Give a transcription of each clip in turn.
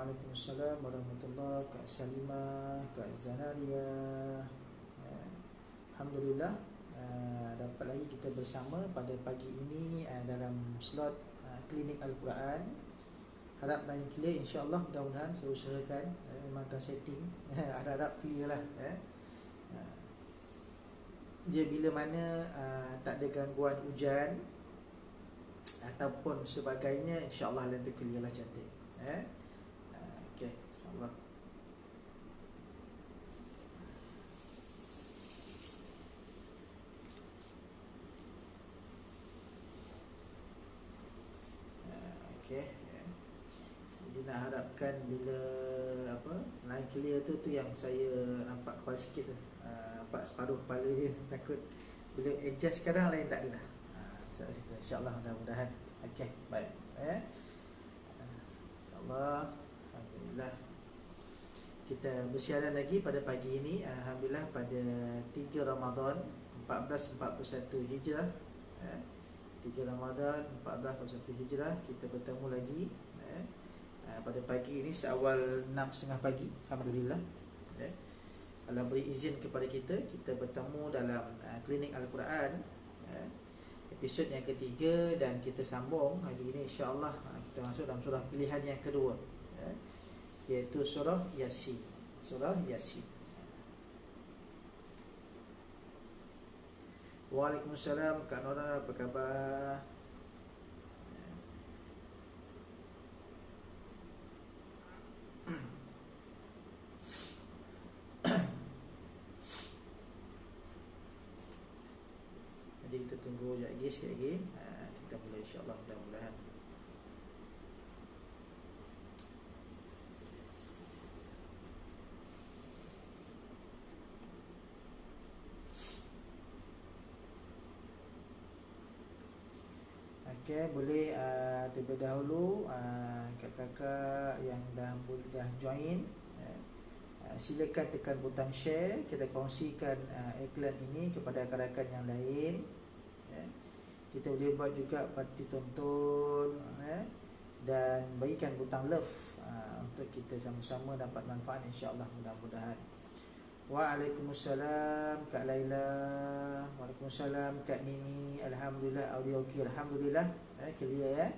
Waalaikumsalam warahmatullahi, Kak Salimah, Kak Zanaria. Alhamdulillah, dapat lagi kita bersama pada pagi ini dalam slot klinik Al-Quran. Harap lain clear, insyaAllah, mudah-mudahan. Saya usahakan, memang tak setting. Harap clear lah. Dia bila mana tak ada gangguan hujan ataupun sebagainya, insyaAllah lain tu clear lah, cantik. Okey, insyaAllah. Okey. Jadi nak harapkan bila line clear tu yang saya nampak kepala sikit tu, nampak separuh kepala dia, takut bila adjust sekarang lain tak ada dah. InsyaAllah, mudah-mudahan. Okey, baik. InsyaAllah. Alhamdulillah, kita bersiaran lagi pada pagi ini. Alhamdulillah, pada 3 Ramadan 1441 Hijrah, 3 Ramadan 1441 Hijrah, kita bertemu lagi pada pagi ini seawal 6.30 pagi. Alhamdulillah, Allah beri izin kepada kita bertemu dalam klinik Al-Quran, episod yang ketiga, dan kita sambung hari ini insyaAllah. Kita masuk dalam surah pilihan yang kedua, iaitu surah Yasin. Surah Yasin. Waalaikumsalam, Kak Nora, apa khabar? Jadi kita tunggu sekejap lagi, kita mulai insyaAllah, mudah-mudahan. Okey, boleh terlebih dahulu kakak-kakak yang dah join, silakan tekan butang share. Kita kongsikan iklan ini kepada rakan-rakan yang lain. Kita boleh buat juga parti tonton, dan bagikan butang love untuk kita sama-sama dapat manfaat, insyaAllah, mudah-mudahan. Waalaikumsalam, Kak Laila. Waalaikumsalam, Kak Nini. Alhamdulillah, audio okey. Alhamdulillah, clear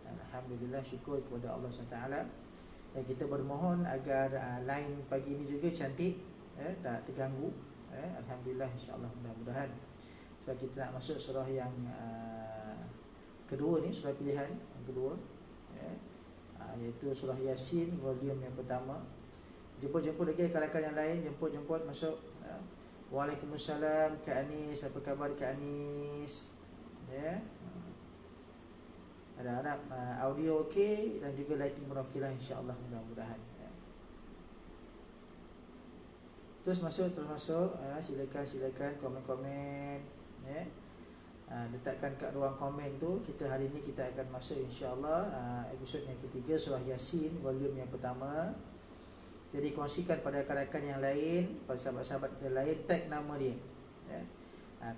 Alhamdulillah, syukur kepada Allah SWT. Dan kita bermohon agar line pagi ini juga cantik, tak terganggu. Alhamdulillah, insyaAllah, mudah-mudahan. Sebab kita nak masuk surah yang kedua ni, surah pilihan yang kedua, iaitu surah Yasin, volume yang pertama. Jemput lagi rakan-rakan yang lain, jemput masuk. Waalaikumsalam, Kak Anis, apa khabar Kak Anis? Harap audio okey dan juga lighting pun okey lah, insyaAllah, mudah-mudahan. Terus masuk, silakan komen-komen, letakkan kat ruang komen tu. Kita hari ni kita akan masuk insyaAllah episod yang ketiga, surah Yasin, volume yang pertama. Jadi kongsikan pada rakan-rakan yang lain, pada sahabat-sahabat yang lain, tag nama dia.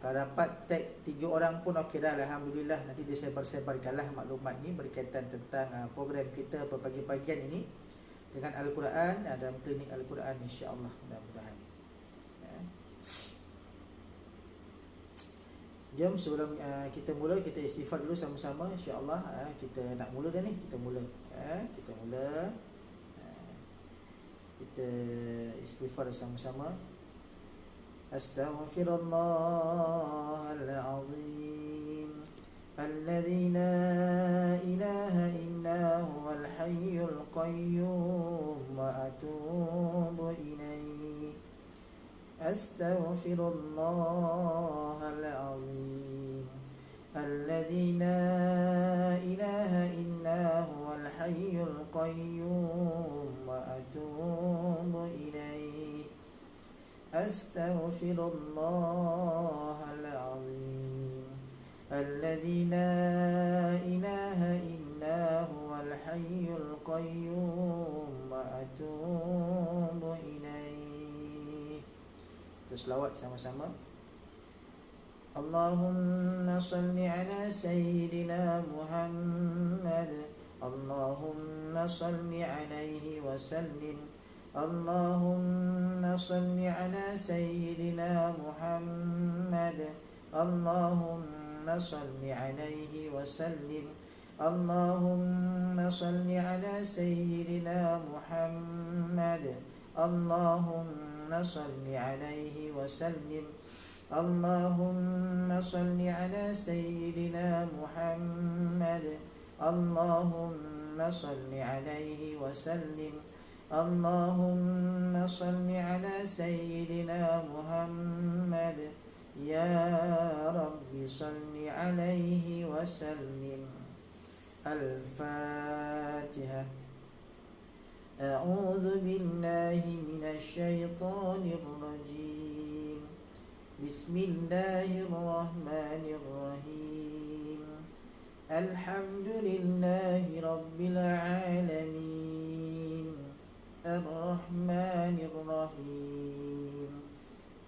Kalau dapat tag 3 orang pun okey dah, Alhamdulillah. Nanti dia sebar-sebarkanlah maklumat ni berkaitan tentang program kita pagi-pagian ini dengan Al-Quran, dalam klinik Al-Quran, insyaAllah, mudah-mudahan. Jom sebelum kita mula, kita istighfar dulu sama-sama, insyaAllah. Kita nak mula dah ni, kita mula. Kita istighfar sama-sama. Astaghfirullahalazim, alladzi la ilaha illa huwal hayyul qayyum wa atubu ilaihi. Astaghfirullahalazim, alladzi la ilaha illa huwal hayyul qayyum wa atubu ilaihi. Astaghfirullahalazim, alladzi la ilaha illa huwal hayyul qayyum wa atubu ilaihi. Terus selawat sama-sama. Allahumma salli ala Sayyidina Muhammad. اللهم صل عليه وسلم. اللهم صل على سيدنا محمد. اللهم صل عليه وسلم. اللهم صل على سيدنا محمد. اللهم صل عليه وسلم. اللهم صل على سيدنا محمد. اللهم صل عليه وسلم. اللهم صل على سيدنا محمد. يا رب صل عليه وسلم. الفاتحة. أعوذ بالله من الشيطان الرجيم. بسم الله الرحمن الرحيم. الحمد لله رب العالمين. الرحمن الرحيم.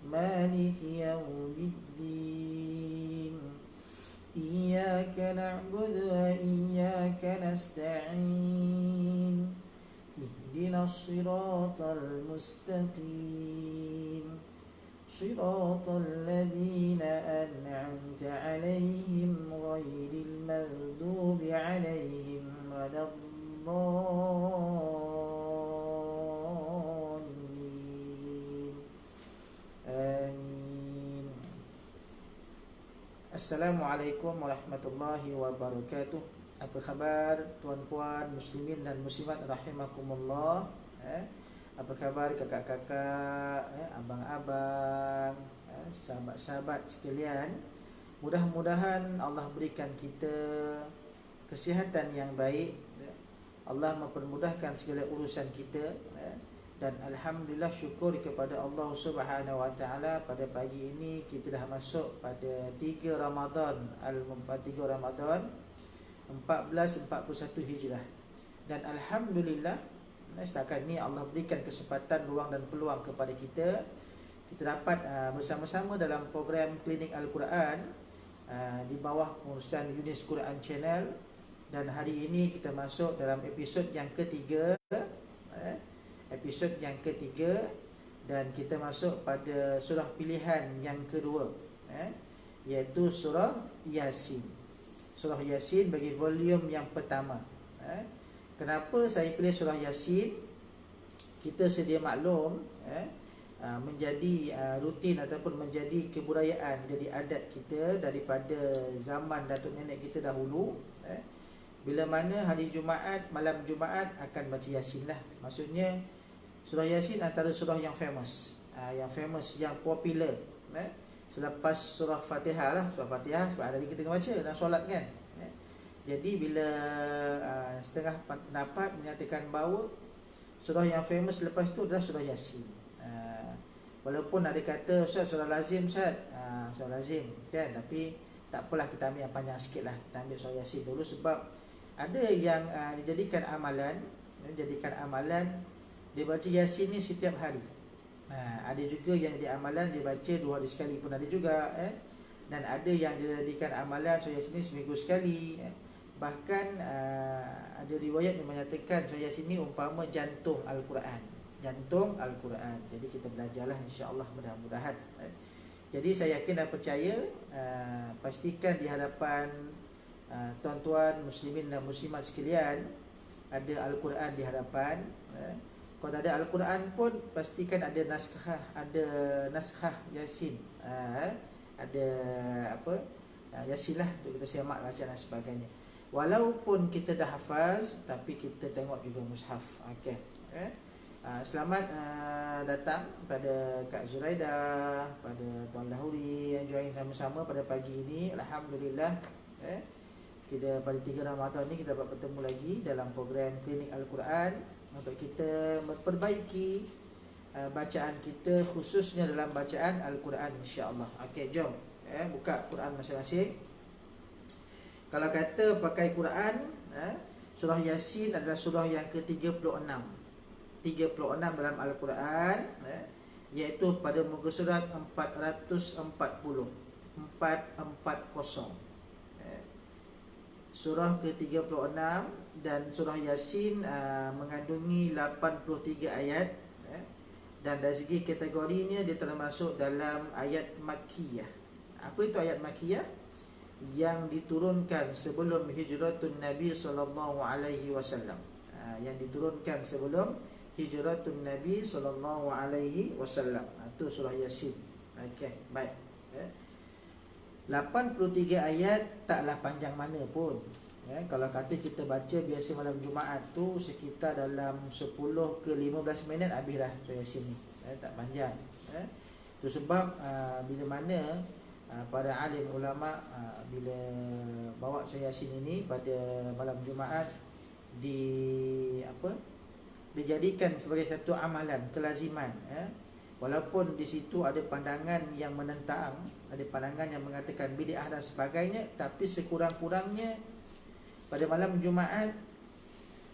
مالك يوم الدين. إياك نعبد وإياك نستعين. اهدنا الصراط المستقيم. صراط الذين أنعمت عليهم غير المغضوب عليهم ولا الضالين. آمين. Assalamualaikum warahmatullahi wabarakatuh. Apa khabar tuan-puan muslimin dan muslimat rahimakumullah? Apa khabar kakak-kakak, abang-abang, sahabat-sahabat sekalian? Mudah-mudahan Allah berikan kita kesihatan yang baik, Allah mempermudahkan segala urusan kita, dan alhamdulillah syukur kepada Allah Subhanahu wa taala, pada pagi ini kita dah masuk pada 3 Ramadan 1441 Hijrah. Dan alhamdulillah setakat ni Allah berikan kesempatan, ruang dan peluang kepada kita dapat bersama-sama dalam program Klinik Al-Quran di bawah pengurusan Yunis Quran Channel. Dan hari ini kita masuk dalam episod yang ketiga, dan kita masuk pada surah pilihan yang kedua, iaitu surah Yasin. Surah Yasin bagi volume yang pertama. Kenapa saya pilih surah Yasin? Kita sedia maklum, menjadi rutin ataupun menjadi kebudayaan, menjadi adat kita daripada zaman datuk nenek kita dahulu. Bila mana hari Jumaat, malam Jumaat akan baca Yasin lah. Maksudnya surah Yasin antara surah yang famous, yang popular, selepas surah Fatihah lah. Surah Fatihah sebab hari kita baca dalam solat kan. Jadi bila setengah pendapat menyatakan bahawa surah yang famous lepas tu adalah surah Yasin. Walaupun ada kata Ustaz surah lazim Ustaz, surah lazim kan, tapi tak apalah, kita ambil yang panjang sikit lah. Kita ambil surah Yasin dulu sebab ada yang dijadikan amalan, dia baca Yasin ni setiap hari. Ada juga yang jadi amalan dia baca 2 hari sekali pun ada juga, dan ada yang dijadikan amalan surah Yasin ni seminggu sekali. Bahkan ada riwayat yang menyatakan surah Yasin ni umpama jantung Al-Quran. Jadi kita belajarlah insya-Allah, mudah-mudahan. Jadi saya yakin dan percaya, pastikan di hadapan tuan-tuan muslimin dan muslimat sekalian ada Al-Quran di hadapan. Kalau tak ada Al-Quran pun pastikan ada naskah Yasin. Ada Yasin lah untuk kita simak, baca dan sebagainya. Walaupun kita dah hafaz, tapi kita tengok juga mushaf. Okey. Selamat datang pada Kak Zuraidah, pada Tuan Lahuri yang join sama-sama pada pagi ini. Alhamdulillah, kita pada 3 Ramadan ni kita dapat bertemu lagi dalam program Klinik Al-Quran untuk kita memperbaiki bacaan kita, khususnya dalam bacaan Al-Quran insya-Allah. Okey, jom buka Quran masing-masing. Kalau kata pakai Quran, surah Yasin adalah surah yang ke-36 dalam Al-Quran, iaitu pada muka surat 440. surah ke-36 dan surah Yasin mengandungi 83 ayat, dan dari segi kategorinya dia termasuk dalam ayat Makkiyah. Apa itu ayat Makkiyah? Yang diturunkan sebelum hijratun Nabi sallallahu alaihi wasallam. Yang diturunkan sebelum hijratun Nabi sallallahu alaihi wasallam. Itu surah Yasin. Okey, baik. 83 ayat taklah panjang mana pun. Kalau kata kita baca biasa malam Jumaat tu sekitar dalam 10 ke 15 minit habis dah surah Yasin ni. Tak panjang. Itu sebab bila mana para alim ulama bila bawa surah Yasin ini pada malam Jumaat dijadikan sebagai satu amalan kelaziman, walaupun di situ ada pandangan yang menentang, ada pandangan yang mengatakan bid'ah dan sebagainya, tapi sekurang-kurangnya pada malam Jumaat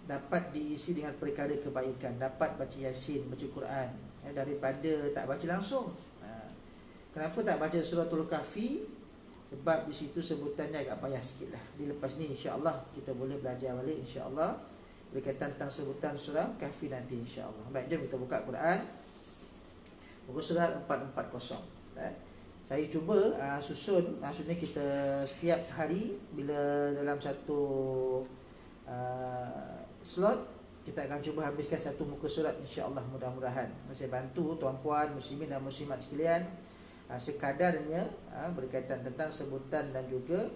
dapat diisi dengan perkara kebaikan, dapat baca Yasin, baca Quran, daripada tak baca langsung. Kenapa tak baca suratul Kahfi? Sebab di situ sebutannya agak payah sikit lah. Di lepas ni insya-Allah kita boleh belajar balik insya-Allah berkaitan tentang sebutan surah Kahfi nanti insya-Allah. Baik, jom kita buka Quran. Muka surat 440. Saya cuba susun, maksudnya kita setiap hari bila dalam satu slot kita akan cuba habiskan satu muka surat insya-Allah, mudah-mudahan. Saya bantu tuan-puan muslimin dan muslimat sekalian sekadarnya berkaitan tentang sebutan dan juga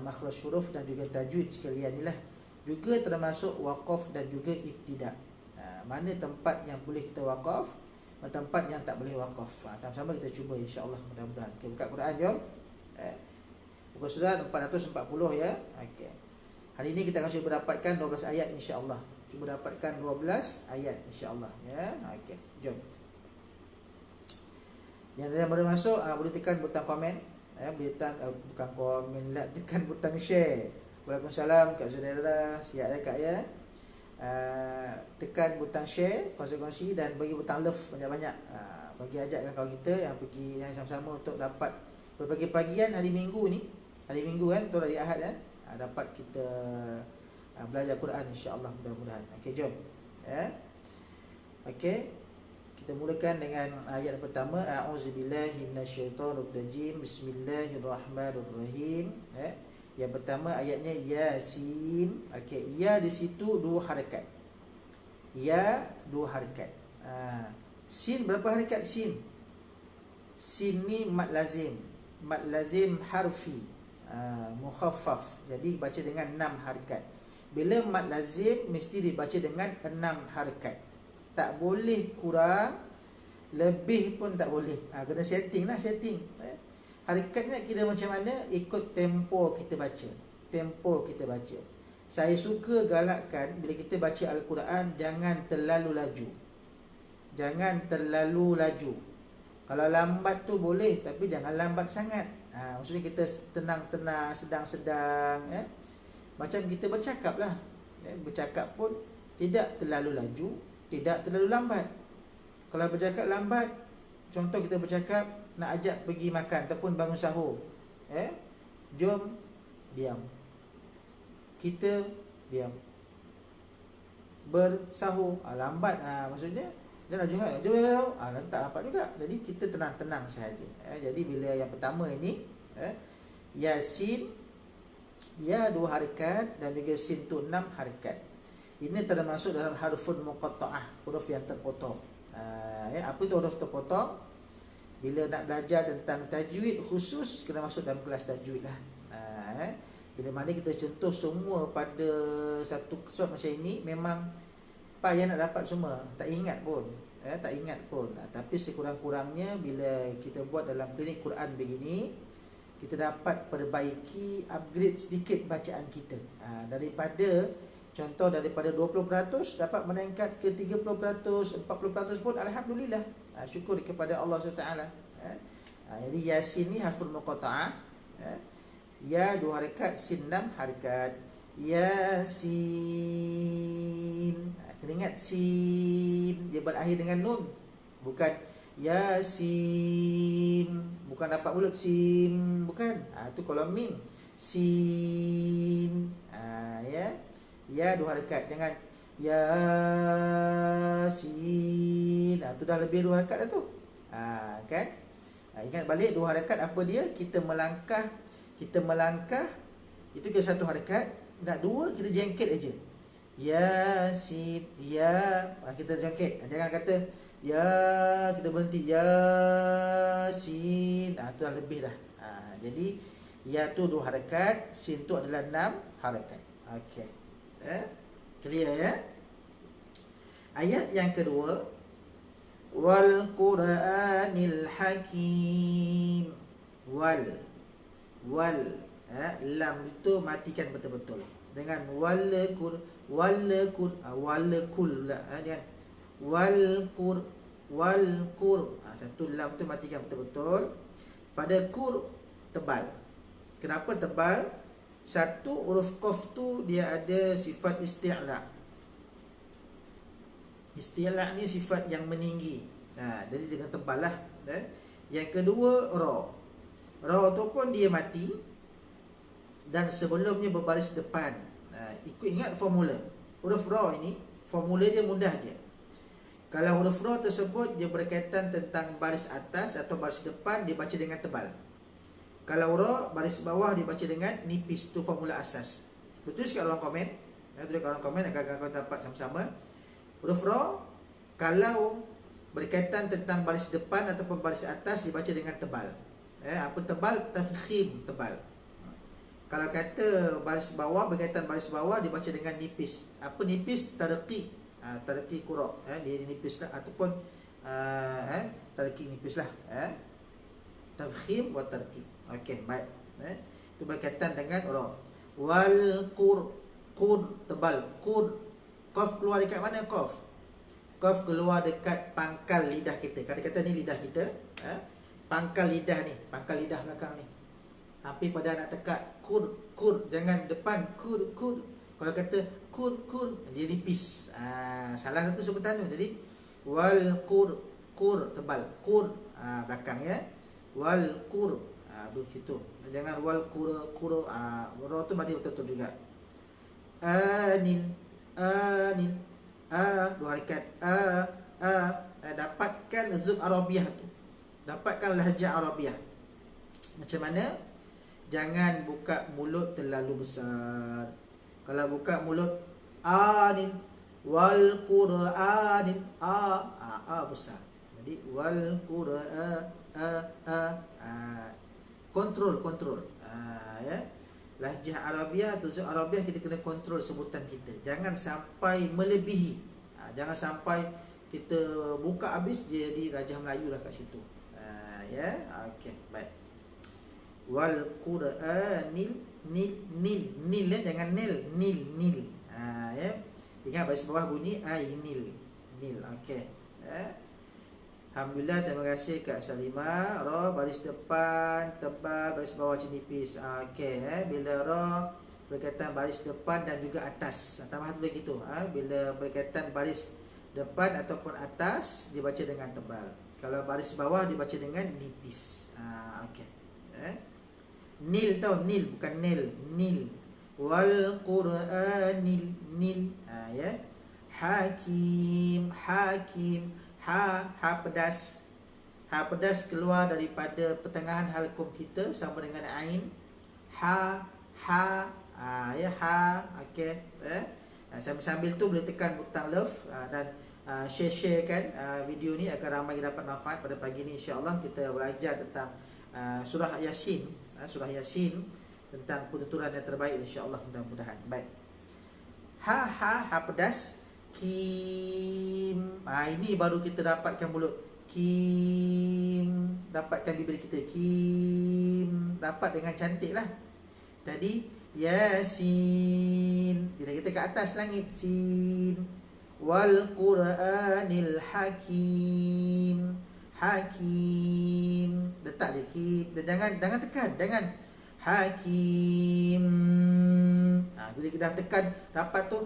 makhraj huruf dan juga tajwid sekalian inilah. Juga termasuk waqaf dan juga ibtida. Mana tempat yang boleh kita waqaf, tempat yang tak boleh wakaf. Sama-sama kita cuba insya-Allah, mudah-mudahan. Okey, buka Quran jom. Muka surat 440 ya. Okey. Hari ini kita akan cuba dapatkan 12 ayat insya-Allah. Cuba dapatkan 12 ayat insya-Allah ya. Okey, jom. Yang dah baru masuk boleh tekan butang komen, boleh tekan bukan komen lah, tekan butang share. Waalaikumsalam Kak Saudara, siap ya Kak ya. Tekan butang share, kongsi-kongsi dan bagi butang love banyak-banyak. Bagi ajakkan kawan kita yang pergi yang sama-sama untuk dapat berpagi-pagian hari Minggu ni. Hari Minggu kan, atau hari Ahad kan, dapat kita belajar Quran insya-Allah, mudah-mudahan. Okey, jom. Okey. Kita mulakan dengan ayat pertama. A'udzubillahi minasyaitonirrajim. Bismillahirrahmanirrahim. Yang pertama ayatnya Yasin. Okey, ya di situ dua harakat. Ya dua harakat. Sin berapa harakat sin? Sin ni mad lazim. Mad lazim harfi. Mukhaffaf. Jadi baca dengan 6 harakat. Bila mad lazim mesti dibaca dengan 6 harakat. Tak boleh kurang, lebih pun tak boleh. Kena setting lah, setting. Harakatnya kira macam mana? Ikut tempo kita baca. Tempo kita baca. Saya suka galakkan bila kita baca Al-Quran, jangan terlalu laju. Jangan terlalu laju. Kalau lambat tu boleh, tapi jangan lambat sangat. Maksudnya kita tenang-tenang, sedang-sedang. Macam kita bercakap lah. Bercakap pun tidak terlalu laju, tidak terlalu lambat. Kalau bercakap lambat, contoh kita bercakap nak ajak pergi makan ataupun bangun sahur, jom diam, kita diam, bersahur, lambat, maksudnya jangan juga jom bersahur, tak dapat juga. Jadi kita tenang-tenang sahaja. Jadi bila yang pertama ini Yasin, ya 2 harakat dan juga sin tu 6 harakat. Ini termasuk dalam harfun muqatta'ah, huruf yang terpotong. Apa itu huruf terpotong? Bila nak belajar tentang tajwid khusus, kena masuk dalam kelas tajwid lah. Bila mana kita sentuh semua pada satu shot macam ini, memang payah nak dapat semua, tak ingat pun. Tak ingat pun. Tapi sekurang-kurangnya bila kita buat dalam klinik Quran begini, kita dapat perbaiki, upgrade sedikit bacaan kita. Daripada contoh daripada 20% dapat meningkat ke 30%, 40% pun alhamdulillah. Syukur kepada Allah SWT. Jadi Yasin ni harful muqatta'ah. Ya 2 harakat, sin 6 harakat. Yasin. Kena ingat sin dia berakhir dengan nun. Bukan Yasin, bukan dapat mulut sim, bukan. Itu kalau mim. sin. Ya. Ya 2 harakat. Jangan Yasin. Tu dah lebih 2 harakat dah tu. Kan? Ingat balik 2 harakat apa dia? Kita melangkah itu ke 1 harakat. Nak 2 kita jengket aja. Yasin, ya. Kita jengket. Jangan kata ya, kita berhenti Yasin. Tu dah lebih dah. Jadi ya tu 2 harakat, sin tu adalah 6 harakat. Okey. Clear ya? Ayat yang kedua, wal Qur'anil Hakim. Wal lam itu matikan betul-betul. Dengan wal kul pula. Jangan wal qur. Satu lam tu matikan betul-betul. Pada kur tebal. Kenapa tebal? Satu huruf qaf tu dia ada sifat isti'la. Isti'la ni sifat yang meninggi. Jadi dengan tebal lah. Yang kedua ra. Ra tu pun dia mati dan sebelumnya berbaris depan. Ingat formula. Huruf ra ini formula dia mudah je. Kalau huruf ra tersebut dia berkaitan tentang baris atas atau baris depan, dia baca dengan tebal. Kalau ra baris bawah dia baca dengan nipis. Tu formula asas. Betul kat ruang komen. Tulis kat ruang komen agar kau dapat sama-sama. Huruf ra kalau berkaitan tentang baris depan ataupun baris atas dia baca dengan tebal. Apa tebal? Tafkhim, tebal. Kalau kata baris bawah berkaitan baris bawah dia baca dengan nipis. Apa nipis? Tarqiq. Tarqiq qura. Dia nipis lah ataupun tarqiq nipis lah. Tafkhim wa tarqiq. Okey, baik. Itu berkaitan dengan ra. Wal qur tebal. Qur qaf keluar dekat mana qaf? Qaf keluar dekat pangkal lidah kita. Kata-kata ni lidah kita, pangkal lidah ni, pangkal lidah belakang ni. Hampir pada nak tekak kur, jangan depan kur. Kalau kata kur dia nipis. Salah satu sebutan tu. Jadi wal qur tebal. Qur belakang ya. Wal qur begitu. Jangan wal qur ra tu mati betul-betul juga. Anil 2 harakat. Dapatkan zoom Arabiah tu. Dapatkan lahjah Arabiah. Macam mana? Jangan buka mulut terlalu besar. Kalau buka mulut anil wal Qur'anil besar. Jadi wal Qur'an kontrol ya. Lahjah Arabiah, tujuh Arabiah kita kena kontrol sebutan kita. Jangan sampai melebihi. Jangan sampai kita buka habis jadi Rajah Melayu lah kat situ. Ya, okey, baik. Wal Qur'anil nil ya, jangan nil. Ya. Ingat baris bawah bunyi ainil. Okey. Alhamdulillah, terima kasih Kak Salimah. Ra baris depan tebal, baris bawah nipis. Okey, bila ra berkaitan baris depan dan juga atas. Tambah tu begitu. Bila berkaitan baris depan ataupun atas dibaca dengan tebal. Kalau baris bawah dibaca dengan nipis. Okey. Nil tau, nil bukan nil. Wal Qur'anil nil. Ya. Hakim. Ha pedas. Ha pedas keluar daripada pertengahan halqum kita sama dengan ain. Ha. Ya, ha. Okey. Sambil-sambil tu boleh tekan butang love dan share kan video ni agar ramai dapat manfaat. Pada pagi ni insya-Allah kita belajar tentang surah Yasin. Surah Yasin tentang penuturan yang terbaik insya-Allah, mudah-mudahan. Baik. Ha pedas. Kim. Ini baru kita dapatkan mulut. Kim. Dapatkan bibir kita. Kim. Dapat dengan cantik lah. Tadi Yasin. Kita ke atas langit. Sin. Wal Qur'anil Hakim. Hakim. Letak je Kim. Dan jangan tekan. Jangan Hakim. Bila kita dah tekan rapat tu,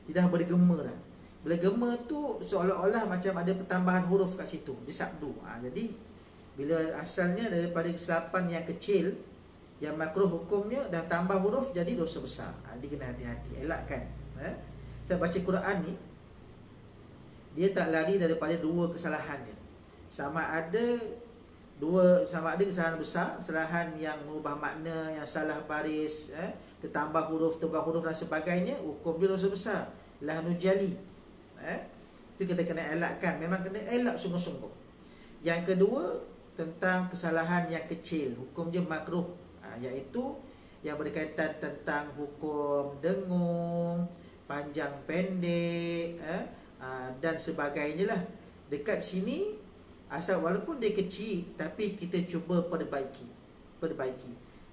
dia dah bergema dah. Bila gema tu seolah-olah macam ada pertambahan huruf kat situ. Dia sabdu. Jadi bila asalnya daripada kesilapan yang kecil, Yang makruh hukumnya dah tambah huruf jadi dosa besar. Dia kena hati-hati, elakkan. Saya baca Quran ni, dia tak lari daripada dua kesalahan dia. Sama ada kesalahan besar, kesalahan yang mengubah makna, yang salah baris, tertambah huruf dan sebagainya, hukum dia dosa besar, lahnu jali. Itu kita kena elakkan, memang kena elak sungguh-sungguh. Yang kedua, tentang kesalahan yang kecil, hukum dia makruh, iaitu yang berkaitan tentang hukum dengung, panjang pendek, dan sebagainya lah. Dekat sini, asal walaupun dia kecil, tapi kita cuba perbaiki.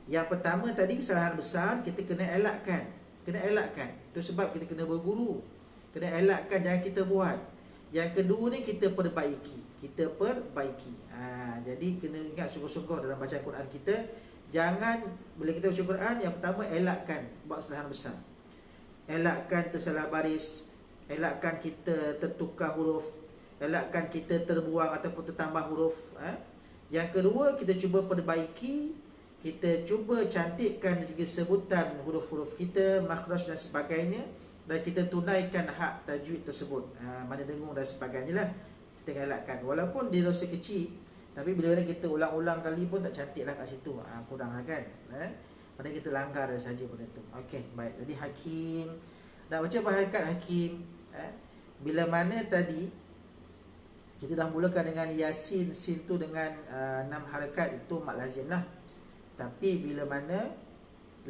Yang pertama tadi, kesalahan besar, kita kena elakkan. Itu sebab kita kena berguru, kena elakkan, jangan kita buat. Yang kedua ni, kita perbaiki. Jadi kena ingat sungguh-sungguh dalam bacaan Quran kita. Jangan, bila kita baca Quran, yang pertama elakkan buat kesalahan besar, elakkan tersalah baris, elakkan kita tertukar huruf, elakkan kita terbuang ataupun tertambah huruf. Yang kedua, kita cuba perbaiki, kita cuba cantikkan segi sebutan huruf-huruf kita, makhraj dan sebagainya, dan kita tunaikan hak tajwid tersebut, mana dengung dan sebagainya lah. Kita elakkan, walaupun dia dosa kecil, tapi bila kita ulang-ulang kali pun tak cantik lah kat situ, kurang lah kan. Padahal kita langgar saja benda tu. Okey, baik. Jadi Hakim, nak baca harakat Hakim, bila mana tadi kita dah mulakan dengan Yasin, sin tu dengan 6 harakat, itu mat lazim lah. Tapi bila mana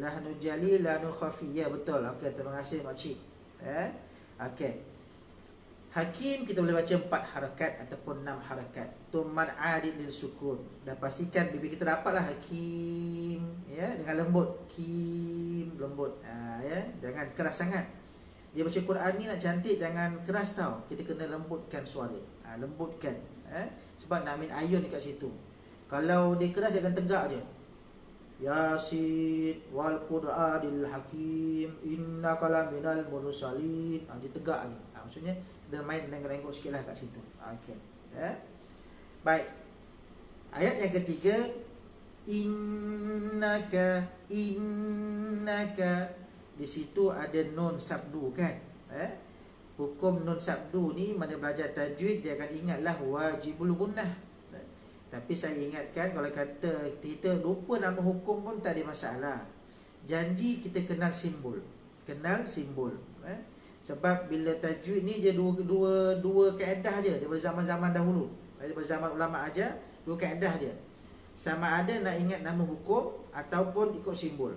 lahnu jali, lahnu khafi, ya betul. Okey, terima kasih makcik. Okey, Hakim kita boleh baca 4 harakat ataupun 6 harakat. Tu mad adid lil sukun. Dan pastikan bibir kita dapatlah Hakim, ya, dengan lembut. Kim, lembut. Ya, jangan keras sangat. Dia baca Quran ni nak cantik, jangan keras tau. Kita kena lembutkan suara. Lembutkan. Sebab nak ambil ayun dekat situ. Kalau dia keras, dia akan tegak je. Yasin wal Qur'anil Hakim innaka laminal mursalin. Dia tegak ni. Maksudnya dia main renggok sikit lah kat situ. Okey. Baik. Ayat yang ketiga, innaka. Di situ ada nun sabdu kan. Hukum nun sabdu ni, mana belajar tajwid dia akan ingatlah wajibul gunnah. Tapi saya ingatkan, kalau kata kita lupa nama hukum pun tak ada masalah. Janji kita kenal simbol. Sebab bila tajwid ni dia dua kaedah dia daripada zaman-zaman dahulu. Daripada zaman ulama aja, dua kaedah dia. Sama ada nak ingat nama hukum ataupun ikut simbol.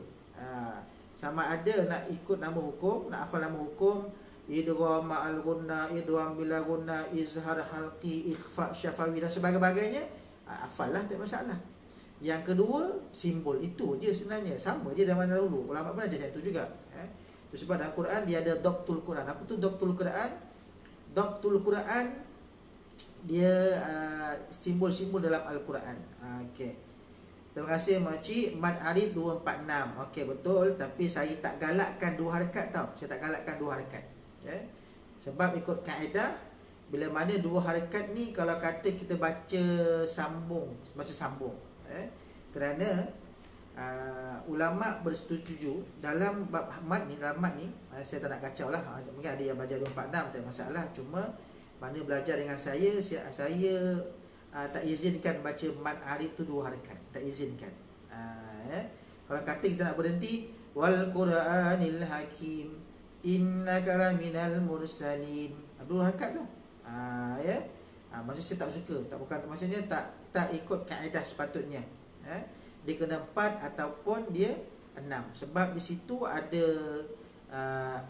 Sama ada nak ikut nama hukum, nak hafal nama hukum, idgham ma'al gunna, idgham bila gunna, izhar halqi, ikhfa syafawi dan sebagainya. Hafal lah, tak masalah. Yang kedua, simbol. Itu je sebenarnya. Sama je zaman dahulu. Ulama pun ajar itu juga. Itu sebab dalam Quran dia ada Dabtul Quran. Apa tu Dabtul Quran? Dabtul Quran dia simbol-simbol dalam Al-Quran. Okey. Terima kasih makcik. Mad Arif 246. Okey, betul. Tapi saya tak galakkan 2 harakat tau. Saya tak galakkan 2 harakat. Sebab ikut kaedah, bila mana 2 harakat ni, kalau kata kita baca sambung, kerana ulama bersetuju dalam bab mad ni, saya tak nak kacau lah. Mungkin ada yang belajar 246, tak masalah. Cuma mana belajar dengan saya tak izinkan baca mad arif tu 2 harakat. Tak izinkan. Kalau kata kita nak berhenti, wal Qur'anil Hakim innaka laminal mursalin, 2 harakat tu. Maksudnya saya tak suka. Maksudnya tak ikut kaedah sepatutnya. Dia kena 4 ataupun dia 6. Sebab di situ ada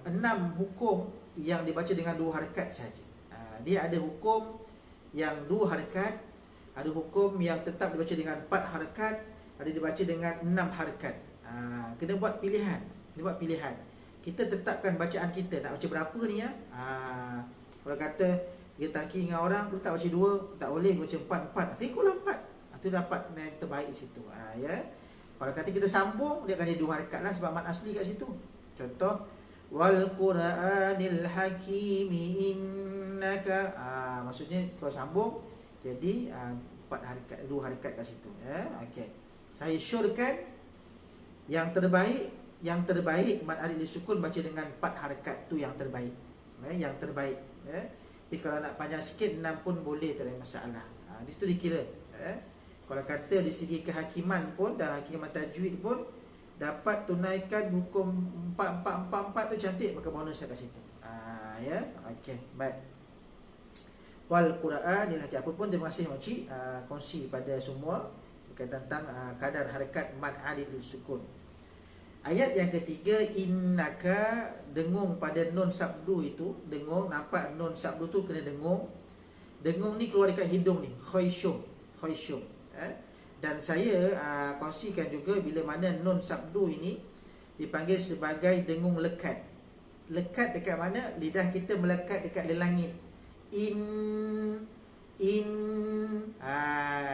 6 hukum yang dibaca dengan 2 harakat saja. Dia ada hukum yang 2 harakat, ada hukum yang tetap dibaca dengan 4 harakat, ada dibaca dengan 6 harakat. Kena buat pilihan. Kita tetapkan bacaan kita nak baca berapa ni ya. Kalau kata kita taki dengan orang, kita tak baca 2, tak boleh baca 4. Ikutlah 4. Itu dapat yang terbaik di situ. Ya. Kalau kata kita sambung, dia akan jadi 2 harakat lah, sebab mat asli kat situ. Contoh, wal Qur'anil Hakimi innaka. Maksudnya kalau sambung jadi 4 harakat, 2 harakat kat situ. Okey. Saya syorkan Yang terbaik mad arid disukun baca dengan 4 harakat tu yang terbaik. Yang terbaik. Tapi kalau nak panjang sikit 6 pun boleh, tak ada masalah. Itu dikira. Kalau kata di segi kehakiman pun dan hakiman tajwid pun dapat tunaikan hukum 4 tu cantik, maka bonus saya kat situ. Ya. Okey, baik. Wal Quran, inilah apa pun, terima kasih makcik kongsi pada semua berkaitan tentang kadar harakat mad arid disukun. Ayat yang ketiga, innaka, dengung pada nun sabdu itu, dengung, nampak nun sabdu tu kena dengung. Dengung ni keluar dekat hidung ni, khayshum. Dan saya kongsikan juga bila mana nun sabdu ini dipanggil sebagai dengung lekat. Lekat dekat mana? Lidah kita melekat dekat langit.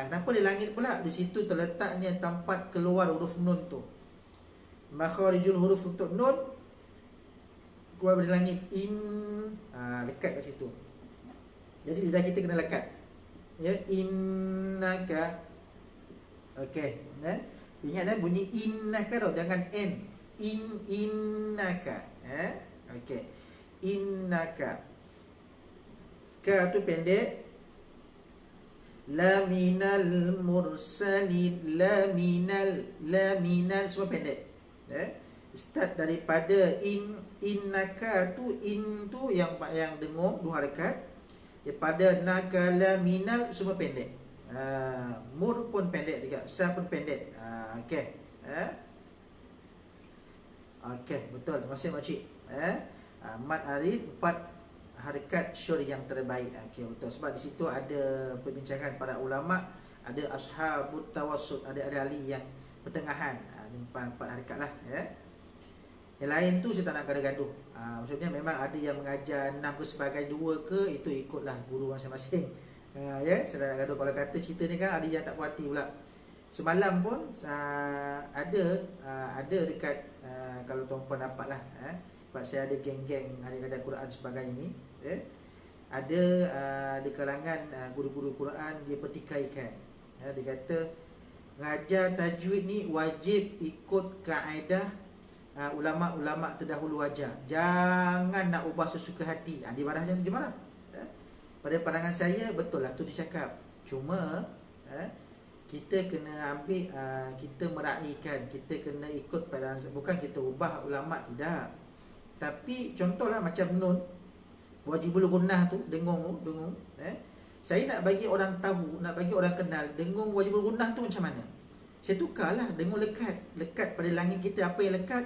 Kenapa di langit pula? Di situ terletaknya tempat keluar huruf nun tu. Makharijul huruf untuk nun keluar dari langit. Lekat kat situ. Jadi lidah kita kena lekat. Ya, innaka. Okey, ingat bunyi innaka tau, jangan n. Innaka. Okey. Innaka. Ka tu pendek. La minal mursalin, la minal semua pendek. Start daripada innaka tu, in tu yang dengung 2 harakat. Daripada nakala minal semua pendek. Mur pun pendek juga, sa pun pendek. Okey. Okey, betul. Terima kasih makcik. Mad arid 4 harakat syur yang terbaik. Okey, betul. Sebab di situ ada perbincangan para ulama, ada ashabut tawassut, ada ahli yang pertengahan. 4 harakat lah, ya. Yang lain tu saya tak nak gaduh-gaduh. Maksudnya memang ada yang mengajar 6 ke sebagai 2 ke, itu ikutlah guru masing-masing. Ya, saya tak nak gaduh. Kalau kata cerita ni kan ada yang tak puas hati pula. Semalam pun ada dekat kalau tuan-puan dapat lah, sebab saya ada geng-geng adik-adik Quran sebagainya ni, ada di kalangan guru-guru Quran, dia pertikaikan. Dia kata ngajar tajwid ni wajib ikut kaedah ulama-ulama terdahulu aja. Jangan nak ubah sesuka hati. Dia marah macam tu, dia marah. Pada pandangan saya betul lah tu dicakap. Cuma kita kena ambil, kita meraihkan, kita kena ikut pada, bukan kita ubah ulama, tidak. Tapi contohlah macam nun wajibul gunnah tu, dengung. Saya nak bagi orang tahu, nak bagi orang kenal dengung wajibul gunnah tu macam mana. Saya tukarlah dengung lekat pada langit kita. Apa yang lekat?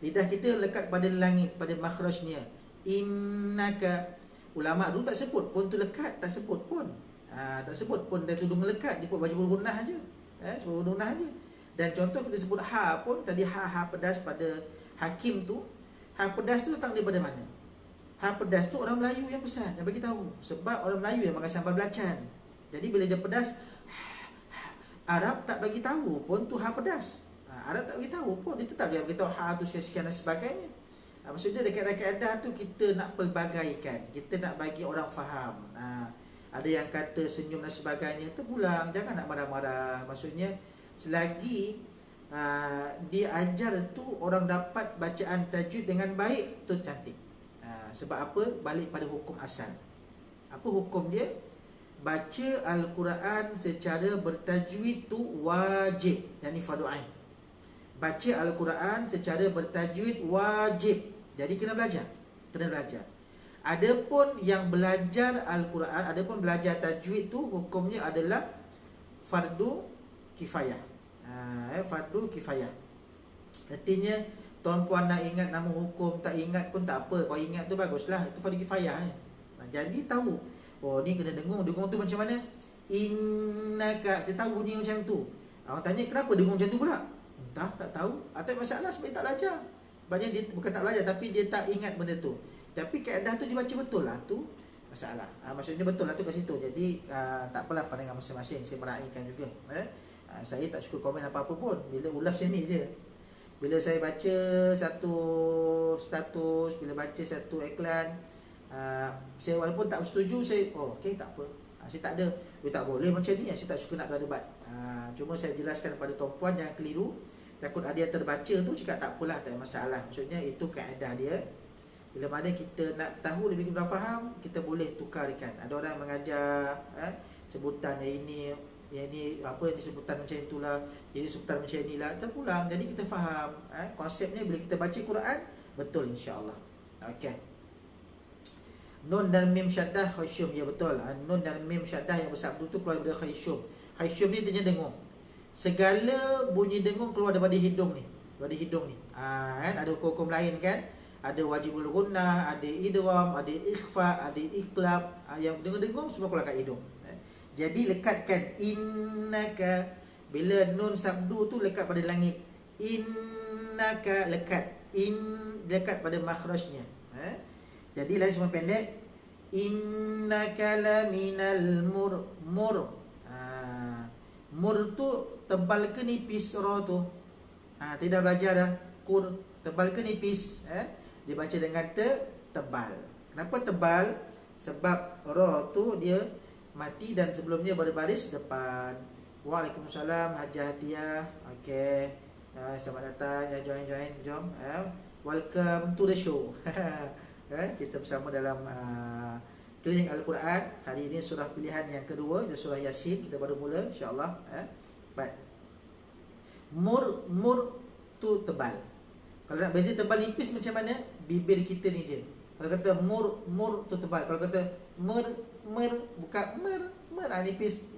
Lidah kita lekat pada langit, pada makhrajnya. Innaka. Ulama dulu tak sebut pun tu lekat, tak sebut pun. Tak sebut pun dia tudung lekat, dia pun wajibul gunnah aja. Sebut gunnah aja. Dan contoh kita sebut ha pun, tadi ha pedas pada hakim tu. Ha pedas tu datang daripada mana? Ha pedas tu orang Melayu yang pesan, yang bagi tahu. Sebab orang Melayu yang makan sambal belacan. Jadi bila dia pedas, Arab tak bagi tahu pun tu ha pedas. Arab tak bagi tahu pun, dia tetap dia bagi tahu ha tu sekian dan sebagainya. Maksudnya dekat kaedah tu kita nak pelbagaikan, kita nak bagi orang faham. Ada yang kata senyum dan sebagainya, terpulang, jangan nak marah-marah. Maksudnya selagi dia ajar tu orang dapat bacaan tajwid dengan baik, tu cantik. Sebab apa? Balik pada hukum asal. Apa hukum dia? Baca Al-Quran secara bertajwid tu wajib. Yang ni fardu ain. Baca Al-Quran secara bertajwid wajib. Jadi kena belajar. Adapun yang belajar Al-Quran, adapun belajar tajwid tu hukumnya adalah fardu kifayah. Fardu kifayah. Artinya tuan-puan nak ingat nama hukum, tak ingat pun tak apa. Kalau ingat tu baguslah, itu fardu kifayah. Jadi tahu, oh ni kena dengung tu macam mana? Innaka, kita tahu bunyi macam tu. Orang tanya kenapa dengung macam tu pula? Entah, tak tahu. Tak masalah sebab tak belajar. Sebabnya dia bukan tak belajar, tapi dia tak ingat benda tu. Tapi kaedah tu dibaca betul lah, tu masalah. Maksudnya betul lah tu kat situ. Jadi tak apalah, pandangan masing-masing. Saya meraihkan juga. Saya tak suka komen apa-apa pun. Bila ulas macam ni je. Bila saya baca satu status, bila baca satu iklan, saya walaupun tak setuju, saya okey tak apa. Saya tak ada, tak boleh macam ni. Saya tak suka nak berdebat. Cuma saya jelaskan kepada tuan-puan jangan keliru. takut ada yang terbaca tu, cakap tak apalah, tak ada masalah. Maksudnya itu kaedah dia. Bila mana kita nak tahu lebih kurang faham, kita boleh tukarkan. Ada orang mengajar sebutan yang ini apa, ini sebutan macam itulah, jadi sebutan macam inilah, terpulang. Jadi kita faham konsepnya bila kita baca Quran betul, insya-Allah. Okey. Nun dan mim syaddah khaysyum, ya betul. Nun dan mim syaddah yang bersabdu tu keluar daripada khaysyum. Khaysyum ni artinya dengung. Segala bunyi dengung keluar daripada hidung ni. Daripada hidung ni. Kan ada hukum lain kan? Ada wajibul gunnah, ada idgham, ada ikhfa, ada iqlab. Yang dengung-dengung semua keluar kat hidung. Jadi lekatkan innaka, bila nun sabdu tu lekat pada langit. Innaka lekat. Dekat pada makhrajnya. Jadi lain semua pendek. Innaka laminal mur. Mur tu tebal ke nipis ra tu? Tidak belajar dah. Kur tebal ke nipis? Dia baca dengan tebal. Kenapa tebal? Sebab ra tu dia mati dan sebelumnya berbaris depan. Waalaikumsalam Hajah Hatiah. Okey. Selamat datang ya, join jom. Welcome to the show. Kita bersama dalam Klinik Al-Quran. Hari ini surah pilihan yang kedua, surah Yasin. Kita baru mula, insya-Allah. Baik. Mur tu tebal. Kalau nak beza tebal nipis macam mana? Bibir kita ni je. Kalau kata mur tu tebal. Kalau kata buka nipis.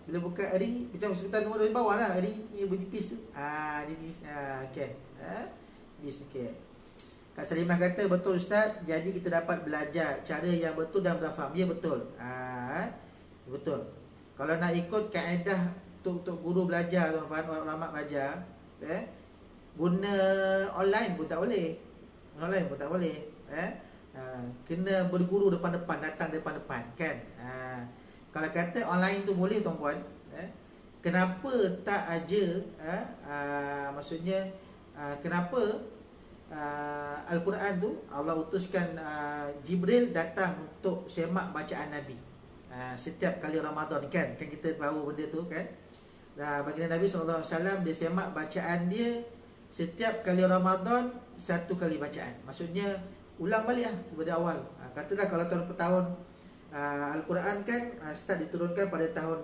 Bila buka ri, macam sebutan nombor dari bawah lah, ri ni bernipis tu. Nipis. Okey. Nipis, okey. Kak Salimah kata, betul Ustaz, jadi kita dapat belajar cara yang betul dan berfaham. Ya betul. Betul. Kalau nak ikut kaedah untuk guru belajar, tuan-tuan, ulama belajar, guna online pun tak boleh. Online pun tak boleh. Kena berguru depan-depan, datang depan-depan kan. Kalau kata online tu boleh tuan-puan, kenapa tak aja maksudnya kenapa Al-Quran tu Allah utuskan Jibril datang untuk semak bacaan Nabi setiap kali Ramadan kan kita tahu benda tu kan. Baginda Nabi SAW dia semak bacaan dia setiap kali Ramadan, satu kali bacaan. Maksudnya ulang balik daripada awal. Katalah kalau tahun per tahun Al-Quran kan start diturunkan pada tahun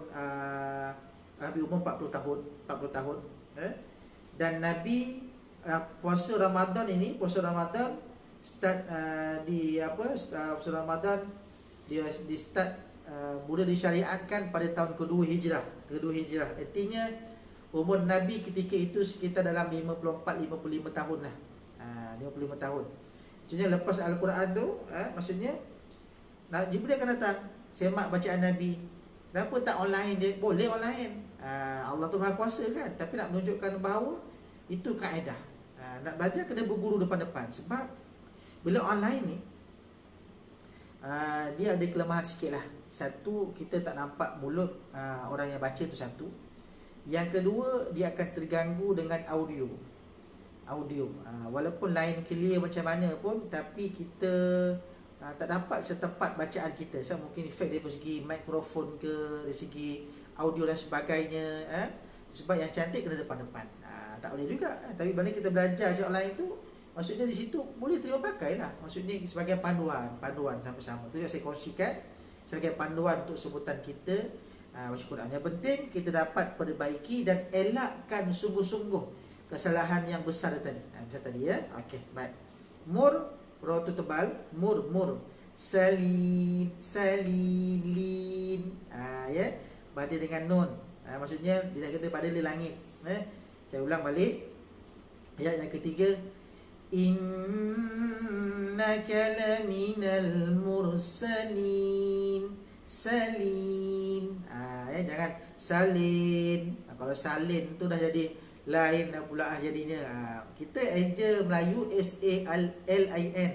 Nabi umur 40 tahun. Dan Nabi puasa Ramadan start puasa Ramadan dia di start mula disyariatkan pada tahun kedua hijrah. Artinya umur Nabi ketika itu sekitar dalam 54-55 tahun lah. 55 tahun. Maksudnya lepas Al-Quran tu maksudnya Jibril akan datang semak bacaan Nabi. Kenapa tak online dia? Boleh online. Allah tu Maha Kuasa kan. Tapi nak menunjukkan bahawa itu kaedah. Nak belajar kena berguru depan-depan. Sebab bila online ni dia ada kelemahan sikit lah. Satu, kita tak nampak mulut orang yang baca tu satu. Yang kedua, dia akan terganggu dengan audio. Walaupun line clear macam mana pun, tapi kita tak dapat setepat bacaan kita. So mungkin efek dari segi mikrofon ke, dari segi audio dan sebagainya. Sebab yang cantik kena depan-depan. Tak boleh juga. Tapi bila kita belajar secara online tu, maksudnya di situ boleh terima pakai lah. Maksudnya sebagai panduan sama-sama. Itu yang saya kongsikan sebagai panduan untuk sebutan kita baca Quran. Yang penting kita dapat perbaiki dan elakkan sungguh-sungguh kesalahan yang besar tadi. Macam tadi ya. Okey, baik. Mur, ra tu tebal. Mur. Salin, ya. Pada dengan nun. Maksudnya dia kata pada di langit. Saya ulang balik. Ayat yang ketiga. Innaka laminal mursalin. Salin. Jangan salin. Kalau salin tu dah jadi lain dah pula jadinya. Kita eja Melayu SALIN.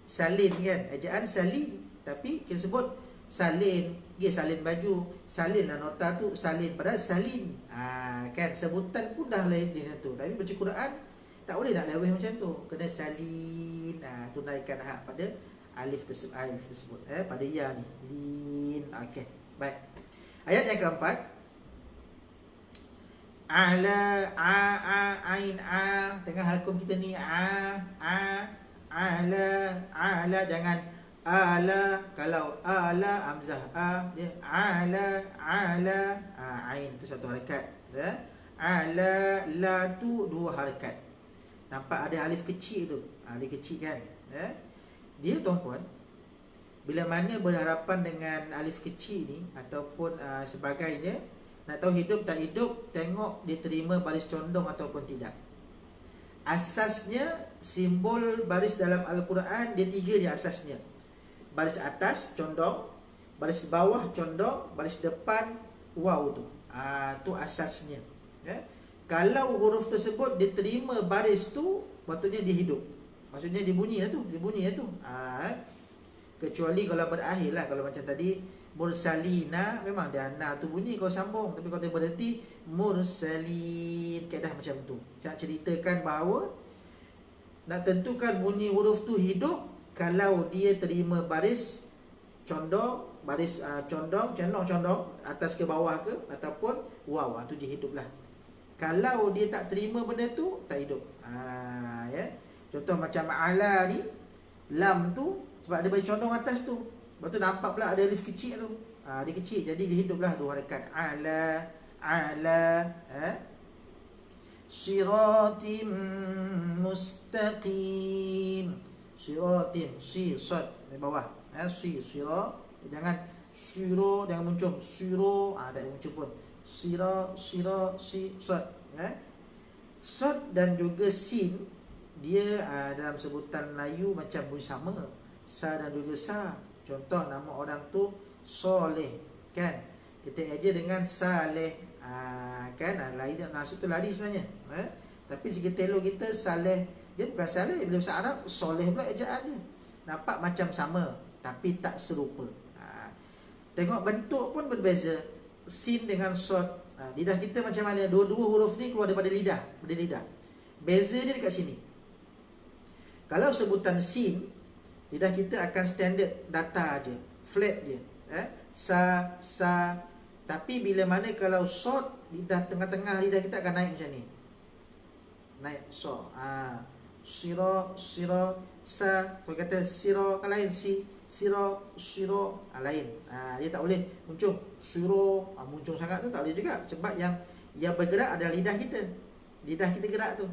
Salin kan. Ejaan salin. Tapi kita sebut salin. Salin baju, salin lah nota tu, salin padahal salin. Kan sebutan pun dah lain macam tu. Tapi baca Quran tak boleh nak leweh macam tu. Kena salin. Tunaikan hak pada alif tersebut. Pada ya ni. Lin. Okey. Baik. Ayat yang keempat. Ala, ain, tengah halkum kita ni, ala, jangan ala. Kalau ala hamzah dia ala, ain tu satu harakat, ya. Ala, la tu dua harakat. Nampak ada alif kecil tu, alif kecil kan, ya. Dia tuan-puan, bila mana berhadapan dengan alif kecil ni ataupun sebagainya, nak tahu hidup tak hidup, tengok dia terima baris condong ataupun tidak. Asasnya simbol baris dalam Al-Quran dia 3 dia asasnya. Baris atas condong, baris bawah condong, baris depan waw tu. Tu asasnya, ya. Kalau huruf tersebut dia terima baris tu, patutnya dia hidup. Maksudnya dia bunyi lah tu, kecuali kalau berakhir lah. Kalau macam tadi mursalina, memang dia na tu bunyi kalau sambung. Tapi kalau dia berhenti mursalin, kaedah macam tu. Nak ceritakan bahawa nak tentukan bunyi huruf tu hidup kalau dia terima baris condong, baris condong atas ke bawah ke, ataupun waw, tu dia hidup lah. Kalau dia tak terima benda tu, tak hidup. Ya. Contoh macam ala ni, lam tu sebab dia bagi condong atas tu, lepas tu nampak pula ada alif kecil tu. Dia kecil, jadi dia hiduplah 2 harakat. Ala, Siratim mustaqim. Siratim, sad di bawah, sira, jangan syiro, jangan muncul syiro, tak muncul pun. Sira, sad, sad dan juga sin, dia dalam sebutan Melayu macam bunyi sama, sa dan juga sa. Contoh nama orang tu Soleh, kan, kita eja dengan Saleh, kan, lain maksud tu lari sebenarnya, tapi sikit telur kita Saleh, dia bukan Saleh, bila bahasa Arab Soleh pula ejaan dia. Nampak macam sama tapi tak serupa. Tengok bentuk pun berbeza, sin dengan sod. Lidah kita macam mana, dua-dua huruf ni keluar daripada lidah, beza dia dekat sini. Kalau sebutan sin, lidah kita akan standard data je, flat dia, sa. Tapi bila mana kalau sod, lidah tengah-tengah lidah kita akan naik macam ni, naik so. Siro, sa. Kalau kata siro kan lain, siro, lain. Dia tak boleh muncul siro, muncul sangat tu tak boleh juga, sebab yang bergerak adalah lidah kita gerak tu.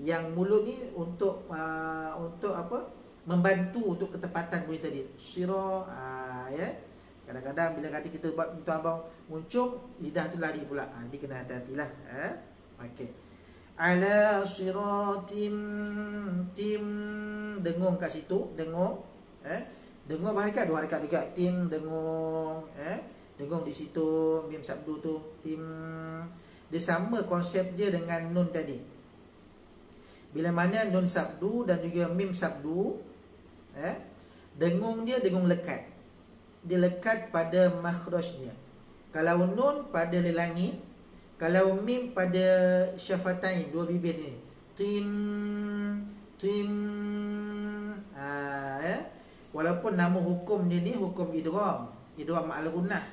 Yang mulut ni untuk apa, membantu untuk ketepatan bunyi tadi, siro, ya. Kadang-kadang bila kata kita buat untuk abang muncul, lidah tu lari pula. Dia kena hati-hatilah. Okey. Ala siratim, dengung kat situ, dengung. Dengung berharakat, 2 harakat juga. Tim, dengung. Dengung di situ, mim sabdu tu, tim. Dia sama konsep dia dengan nun tadi. Bila mana nun sabdu dan juga mim sabdu, dengung dia dengung lekat. Dia lekat pada makhrajnya. Kalau nun pada lelangi, kalau mim pada syafatain, 2 bibir ni. Tim. Walaupun nama hukum dia ni hukum idgham ma'al gunnah,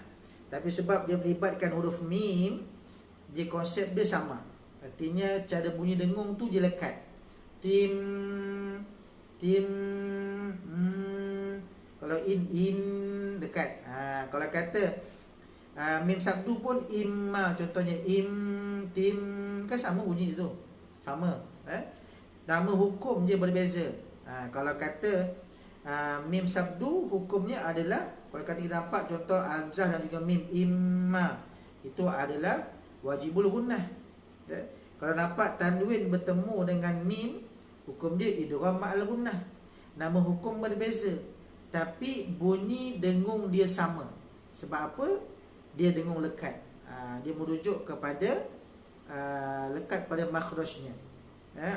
tapi sebab dia melibatkan huruf mim, dia konsep dia sama. Artinya cara bunyi dengung tu dia lekat. Tim. Kalau in dekat. Kalau kata mim sabdu pun imma, contohnya tim, kan sama bunyi dia tu, sama. Nama hukum dia berbeza. Kalau kata mim sabdu, hukumnya adalah, kalau kata kita nampak contoh hamzah dan juga mim, imma, itu adalah wajibul gunnah. Kalau nampak tanwin bertemu dengan mim, hukum dia idgham ma'al gunnah. Nama hukum berbeza, tapi bunyi dengung dia sama. Sebab apa? Dia dengung lekat. Dia merujuk kepada lekat pada makhrajnya.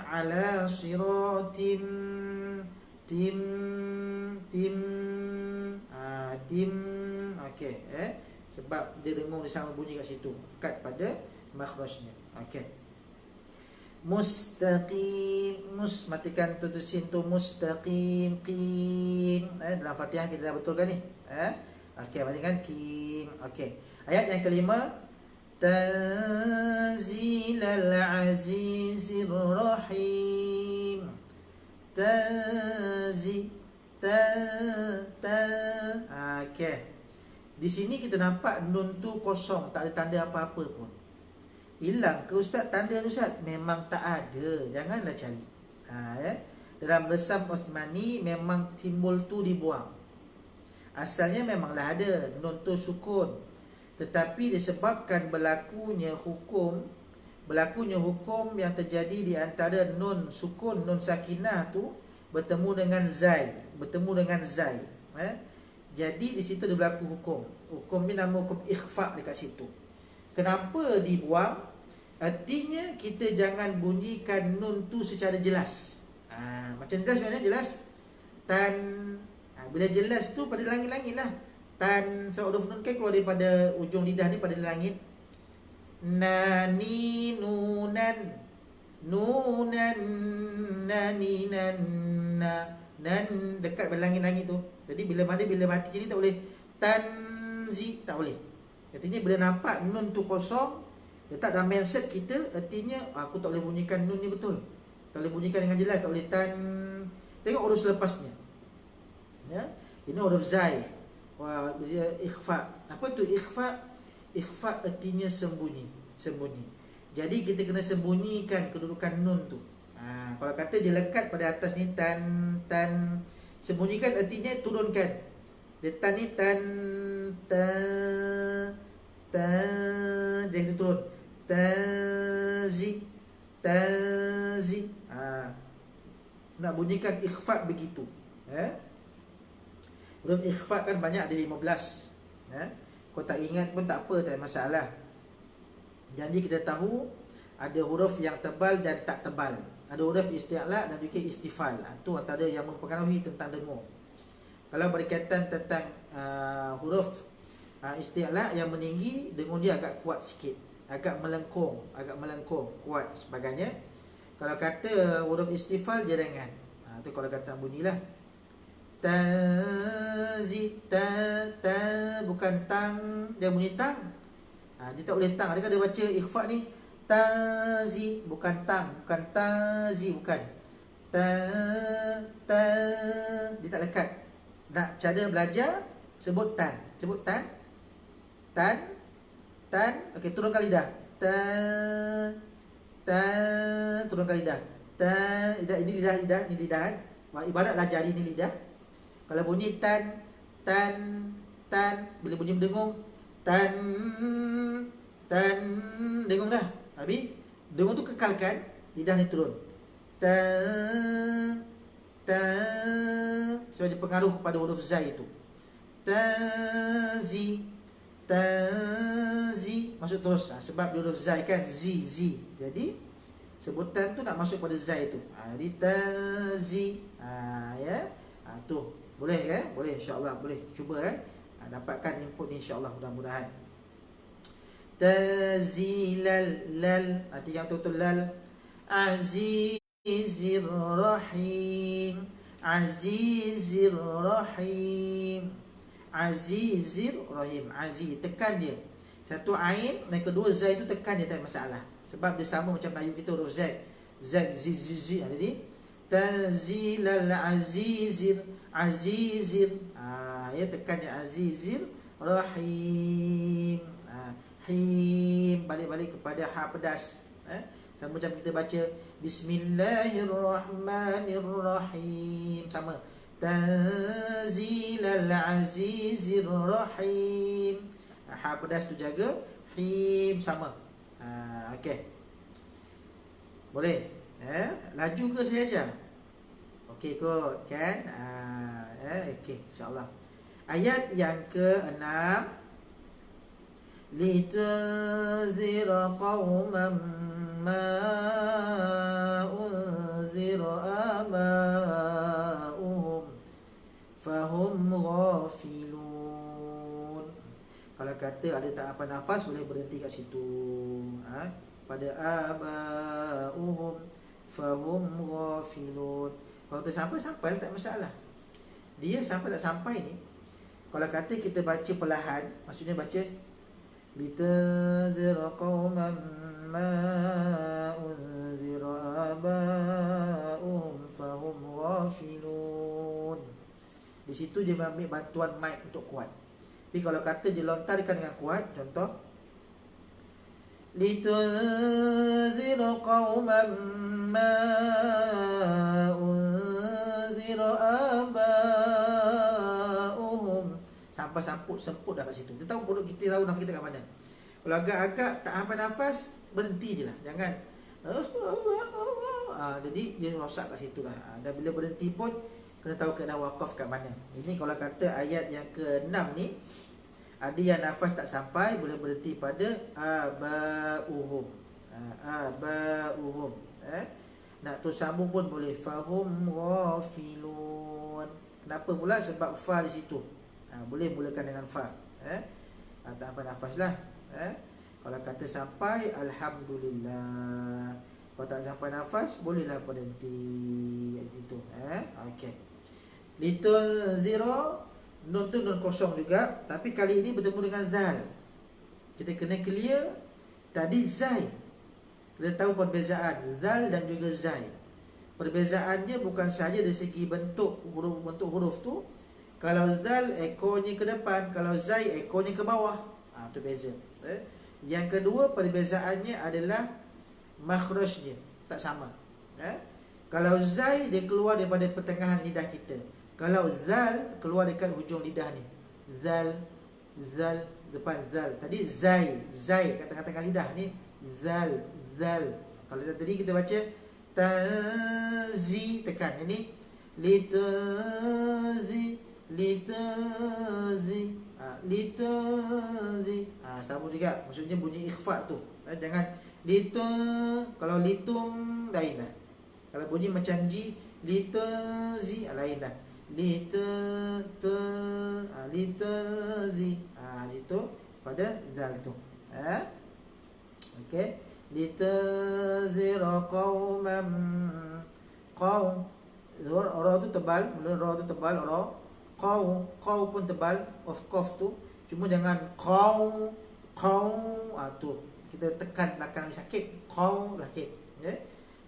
Ala siratim, tim. Okey, sebab dia dengung dia sama bunyi kat situ, lekat pada makhrajnya. Okey. Mustaqim, matikan tutusin tu, mustaqim, qim. Dalam Fatihah kita dah betulkan ni. Okey, matikan qim. Okey. Ayat yang kelima, Tanzilal azizir rahim. Tazi ta ta. Okey. Di sini kita nampak nun tu kosong, tak ada tanda apa-apa pun. Hilang ke ustaz tanda tu ustaz? Memang tak ada. Janganlah cari. Dalam resam Osmani memang simbol tu dibuang. Asalnya memanglah ada nun tu sukun, tetapi disebabkan berlakunya hukum yang terjadi di antara nun sukun, nun sakinah tu bertemu dengan zai, jadi di situ dia berlaku hukum. Hukum ni nama hukum ikhfa dekat situ. Kenapa dibuang? Artinya kita jangan bunyikan nun tu secara jelas. Macam jelas mana? Jelas tan. Bila jelas tu pada langit-langit lah. Tan, sebab huruf nun kan keluar daripada ujung lidah ni pada langit. Nani nunan, nunan nani nan nan, dekat pada langit-langit tu. Jadi bila mati sini tak boleh tanzi, tak boleh. Artinya bila nampak nun tu kosong, letak dalam mindset kita, artinya aku tak boleh bunyikan nun ni betul. Tak boleh bunyikan dengan jelas, tak boleh tan. Tengok huruf selepasnya. Ya, ini huruf zai. Dia ikhfa. Apa tu ikhfa? Ikhfa artinya sembunyi. Jadi kita kena sembunyikan kedudukan nun tu. Kalau kata dia lekat pada atas ni tan, sembunyikan artinya turunkan. Dia tan ni tan jadi turun. Tazi. Nak bunyikan ikhfa begitu. Huruf ikhfa kan banyak, ada 15. Kau tak ingat pun tak apa, tak ada masalah. Jadi kita tahu ada huruf yang tebal dan tak tebal. Ada huruf isti'la dan juga istifal. Itu antara yang mempengaruhi tentang dengur. Kalau berkaitan tentang huruf isti'la yang meninggi, dengur dia agak kuat sikit, agak melengkung, kuat sebagainya. Kalau kata huruf istifal dia ringan. Itu kalau kata bunyilah tazi ta, bukan tang, dia bunyi tang. Dia tak boleh tang. Adakah dia baca ikhfa ni tazi, bukan tang, bukan tazi, bukan ta, dia tak lekat. Nak cara belajar sebut tan, okey, turunkan lidah. Turunkan lidah. Ini lidah, ini lidah kan. Ibaratlah jari ni lidah. Kalau bunyi tan, bila bunyi mendengung, tan, dengung dah. Habis dengung tu kekalkan, lidah ni turun. Sebab dia pengaruh pada huruf zai itu. Tazi, masuk terus. Sebab dia huruf zai kan, zi. Jadi sebutan tu nak masuk pada zai tu. Jadi tazi. Ya. Tu boleh kan? Boleh, insya-Allah boleh. Cuba kan? Dapatkan input ni insya-Allah, mudah-mudahan. Tazilal lal, arti yang betul lal. Azizir rahim, azizir rahim, azizir rahim. Aziz, tekan dia. Satu ain dan kedua zai tu tekan dia, tak ada masalah. Sebab dia sama macam Melayu kita huruf z. Z, z. Jadi Tanzilal azizir, ya tekan ya, azizir rahim. Him, balik kepada ha pedas. Sama macam kita baca Bismillahirrahmanirrahim, sama. Tanzilal azizir rahim. Ha pedas tu jaga, him sama. Okey. Boleh. Laju ke saya aja? Okey kot kan? Okey, insya-Allah. Ayat yang ke-6, litunzira qauman ma unzira aba'uhum fahum ghafilun. Kalau kata ada tak apa nafas, boleh berhenti kat situ. Pada aba'uhum fahum ghafilun. Kalau sampai tak masalah. Dia sampai tak sampai ni, kalau kata kita baca perlahan, maksudnya baca litunzira qauman ma unzira aba'uhum fahum ghafilun. Di situ dia ambil bantuan mic untuk kuat. Tapi kalau kata dia lontarkan dengan kuat, contoh litunzira qauman ma unzira aba'uhum, sampai semput dah kat situ. Kita tahu mulut kita, tahu nafas kita kat mana. Kalau agak-agak tak hampan nafas, berhenti je lah. Jangan jadi dia rosak kat situ lah. Dan bila berhenti pun kena tahu kena wakaf kat mana. Ini kalau kata ayat yang ke-6 ni, ada yang nafas tak sampai, boleh berhenti pada aba'uhum. Aba'uhum. Nak tu sambung pun boleh, fahum ghafilun. Kenapa pula? Sebab fa di situ. Boleh mulakan dengan fa. Tak apa nafas lah. Kalau kata sampai, alhamdulillah. Kalau tak sampai nafas, bolehlah berhenti di situ. Okey. Little zero, nun tu nun kosong juga, tapi kali ini bertemu dengan zal. Kita kena clear. Tadi zai, kita tahu perbezaan zal dan juga zai. Perbezaannya bukan sahaja dari segi bentuk huruf tu. Kalau zal ekornya ke depan, kalau zai ekornya ke bawah. Tu beza. Yang kedua, perbezaannya adalah makhrajnya tak sama. Kalau zai dia keluar daripada pertengahan lidah kita. Kalau zal keluar dekat hujung lidah ni. Zal, zal, depan zal. Tadi zai, zai kat tengah-tengah lidah ni. Zal, zal. Kalau tadi kita baca tazi, tekan. Ini litazi, litazi, litazi. Sama juga. Maksudnya bunyi ikhfa tu. Jangan lita. Kalau litum lain lah. Kalau bunyi macam ji, litazi lain lah. Litazi. Itu pada zal tu. Okey. Litazira qauman. Qaum. Ra tu tebal, mula ra tu tebal, ra. Qau pun tebal, of qaf tu. Cuma jangan qau. Tu kita tekan belakang sakit. Qau sakit.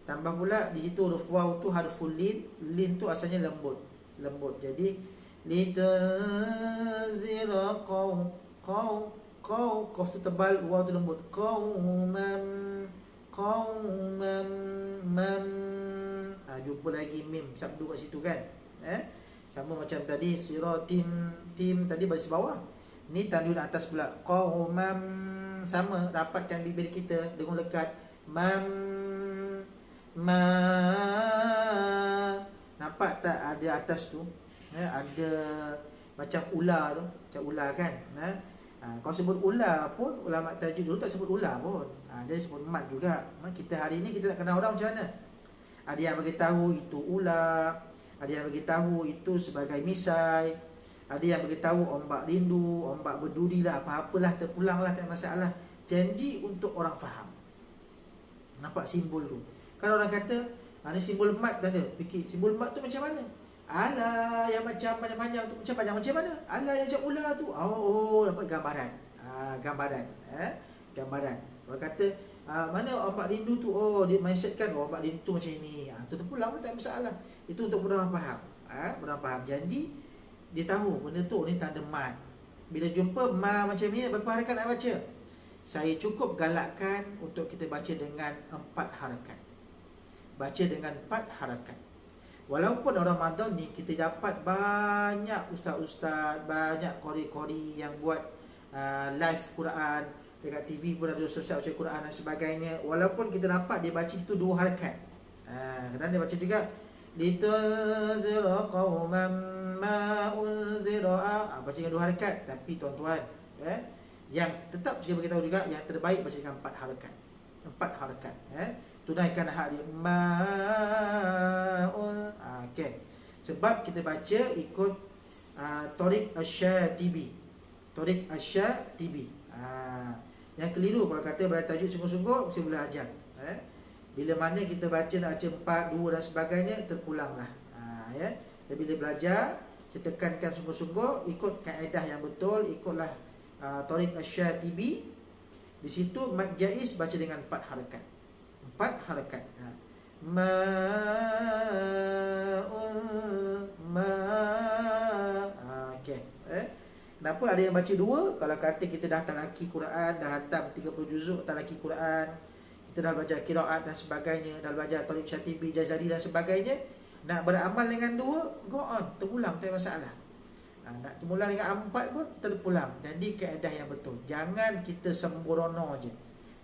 Tambah pula di situ huruf waw tu harful lin. Lin tu asalnya lembut. Jadi litazira qaum. Qaf tu tebal, waw tu lembut. Qauman. Jumpa lagi mim sabdu kat situ kan. Sama macam tadi siratim, tim tadi baris bawah. Ni tanwin atas pula. Qaumam, sama, rapatkan bibir kita dengan lekat. Nampak tak ada atas tu? Ada macam ular tu, macam ular kan. Kalau sebut ular pun, ulama tajwid dulu tak sebut ular pun. Dia sebut mat juga. Kita hari ni kita tak kenal orang macam mana. Ada yang bagi tahu itu ular, ada yang bagi tahu itu sebagai misai, ada yang bagi tahu ombak rindu, ombak berduri lah, apa-apalah, terpulanglah, tak masalah. Janji untuk orang faham. Nampak simbol tu. Kalau orang kata, ni simbol mat tak ada. Fikir, simbol mat tu macam mana? Alah yang macam panjang-panjang tu, macam panjang macam mana? Alah yang macam ular tu. Dapat gambaran. Gambaran. Kalau kata, mana ombak rindu tu? Dia mindsetkan ombak rindu tu macam ini. Tu terpulang pun tak masalah. Itu untuk orang faham. Orang faham. Janji dia tahu benda tu ni tanda mat. Bila jumpa ma macam ni, berapa harakat nak baca? Saya cukup galakkan untuk kita baca dengan 4 harakat. Baca dengan 4 harakat. Walaupun Ramadan ni kita dapat banyak ustaz-ustaz, banyak qori-qori yang buat live Quran dekat TV pun ada sosial baca Quran dan sebagainya. Walaupun kita dapat dia baca itu 2 harakat. Kadang dia baca juga litazira qauman ma unzira. Baca dengan 2 harakat. Tapi tuan-tuan, yang tetap saya beritahu juga yang terbaik baca dengan 4 harakat. 4 harakat. Tunaikan hak dia ma'un. Okey. Sebab kita baca ikut Tariq Asy-Syatibi. Tariq Asy-Syatibi. Yang keliru kalau kata belajar tajuk sungguh-sungguh, saya boleh ajar. Bila mana kita baca nak baca 4, 2 dan sebagainya, terpulanglah. Jadi bila belajar, saya tekankan sungguh-sungguh, ikut kaedah yang betul, ikutlah Tariq Asy-Syatibi. Di situ mad jaiz baca dengan 4 harakat. 4 harakat. Ma okey. Kenapa ada yang baca 2? Kalau kata kita dah talaki Quran, dah hatam 30 juzuk talaki Quran, kita dah belajar qiraat dan sebagainya, dah belajar Tariq Syatibi, Jazari dan sebagainya, nak beramal dengan 2, go on, terpulang, tak ada masalah. Nak terpulang dengan 4 pun terpulang. Jadi kaedah yang betul. Jangan kita sembrono je.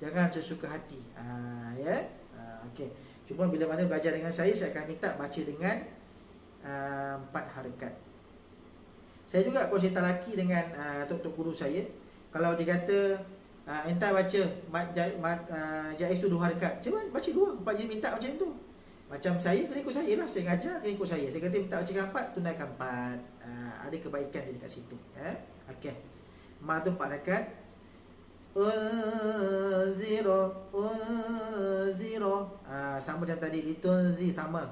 Jangan sesuka hati. Ya. Okey. Cuma bila mana belajar dengan saya akan minta baca dengan 4 harakat. Saya juga kalau saya talaki dengan tok-tok guru saya, kalau dia kata entah baca mat jaiz tu 2 harakat, cuba baca 2, 4 je minta macam tu. Macam saya kena ikut saya lah, saya ngajar kena ikut saya. Saya kata minta baca 4, tunaikan 4. Ada kebaikan di dekat situ. Okey. Ma tu 4 harakat. Zero. Sama macam tadi, litunzi sama.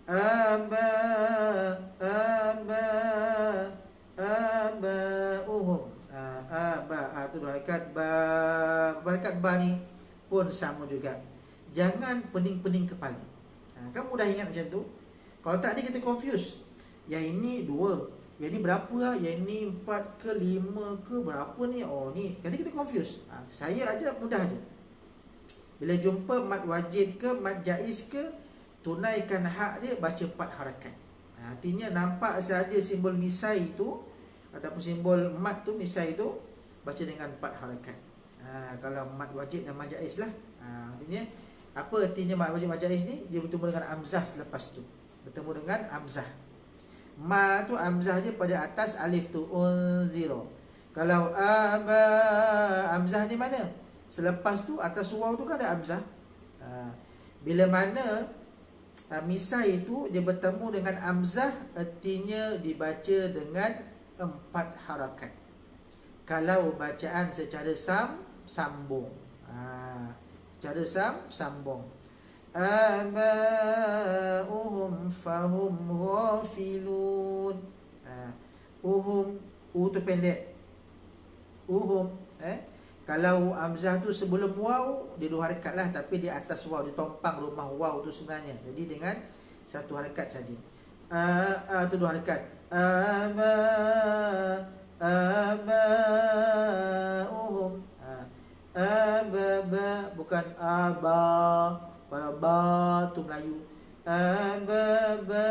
Aba tu 2 harakat. Harakat ba ni pun sama juga. Jangan pening-pening kepala. Kan mudah ingat macam tu. Kalau tak dia kita confuse. Yang ini 2, yang ini berapa lah? Yang ini 4 ke 5 ke berapa ni? Oh ni, jadi kita confuse. Saya aja mudah aja. Bila jumpa mad wajib ke mad jaiz ke, tunaikan hak dia, baca 4 harakat. Artinya nampak saja simbol misai tu ataupun simbol mad tu, misai tu, baca dengan 4 harakat. Kalau mad wajib dan mad jaiz lah. Artinya apa artinya mad wajib mad jaiz ni? Dia bertemu dengan hamzah selepas tu. Bertemu dengan hamzah. Ma tu hamzah dia pada atas alif tu, zero. Kalau aba, hamzah ni mana? Selepas tu atas waw tu kan ada hamzah. Bila mana misai tu dia bertemu dengan hamzah, artinya dibaca dengan 4 harakat. Kalau bacaan secara sambung. Secara sambung. Aba'uhum fahum ghafilun. Tu pendek. Kalau hamzah tu sebelum waw, dia 2 harakat lah, tapi di atas waw, dia tompang rumah waw tu sebenarnya. Jadi dengan 1 harakat saja. Tu 2 harakat. Aba'uhum. Bukan aba. Kalau ba tu Melayu. Sebab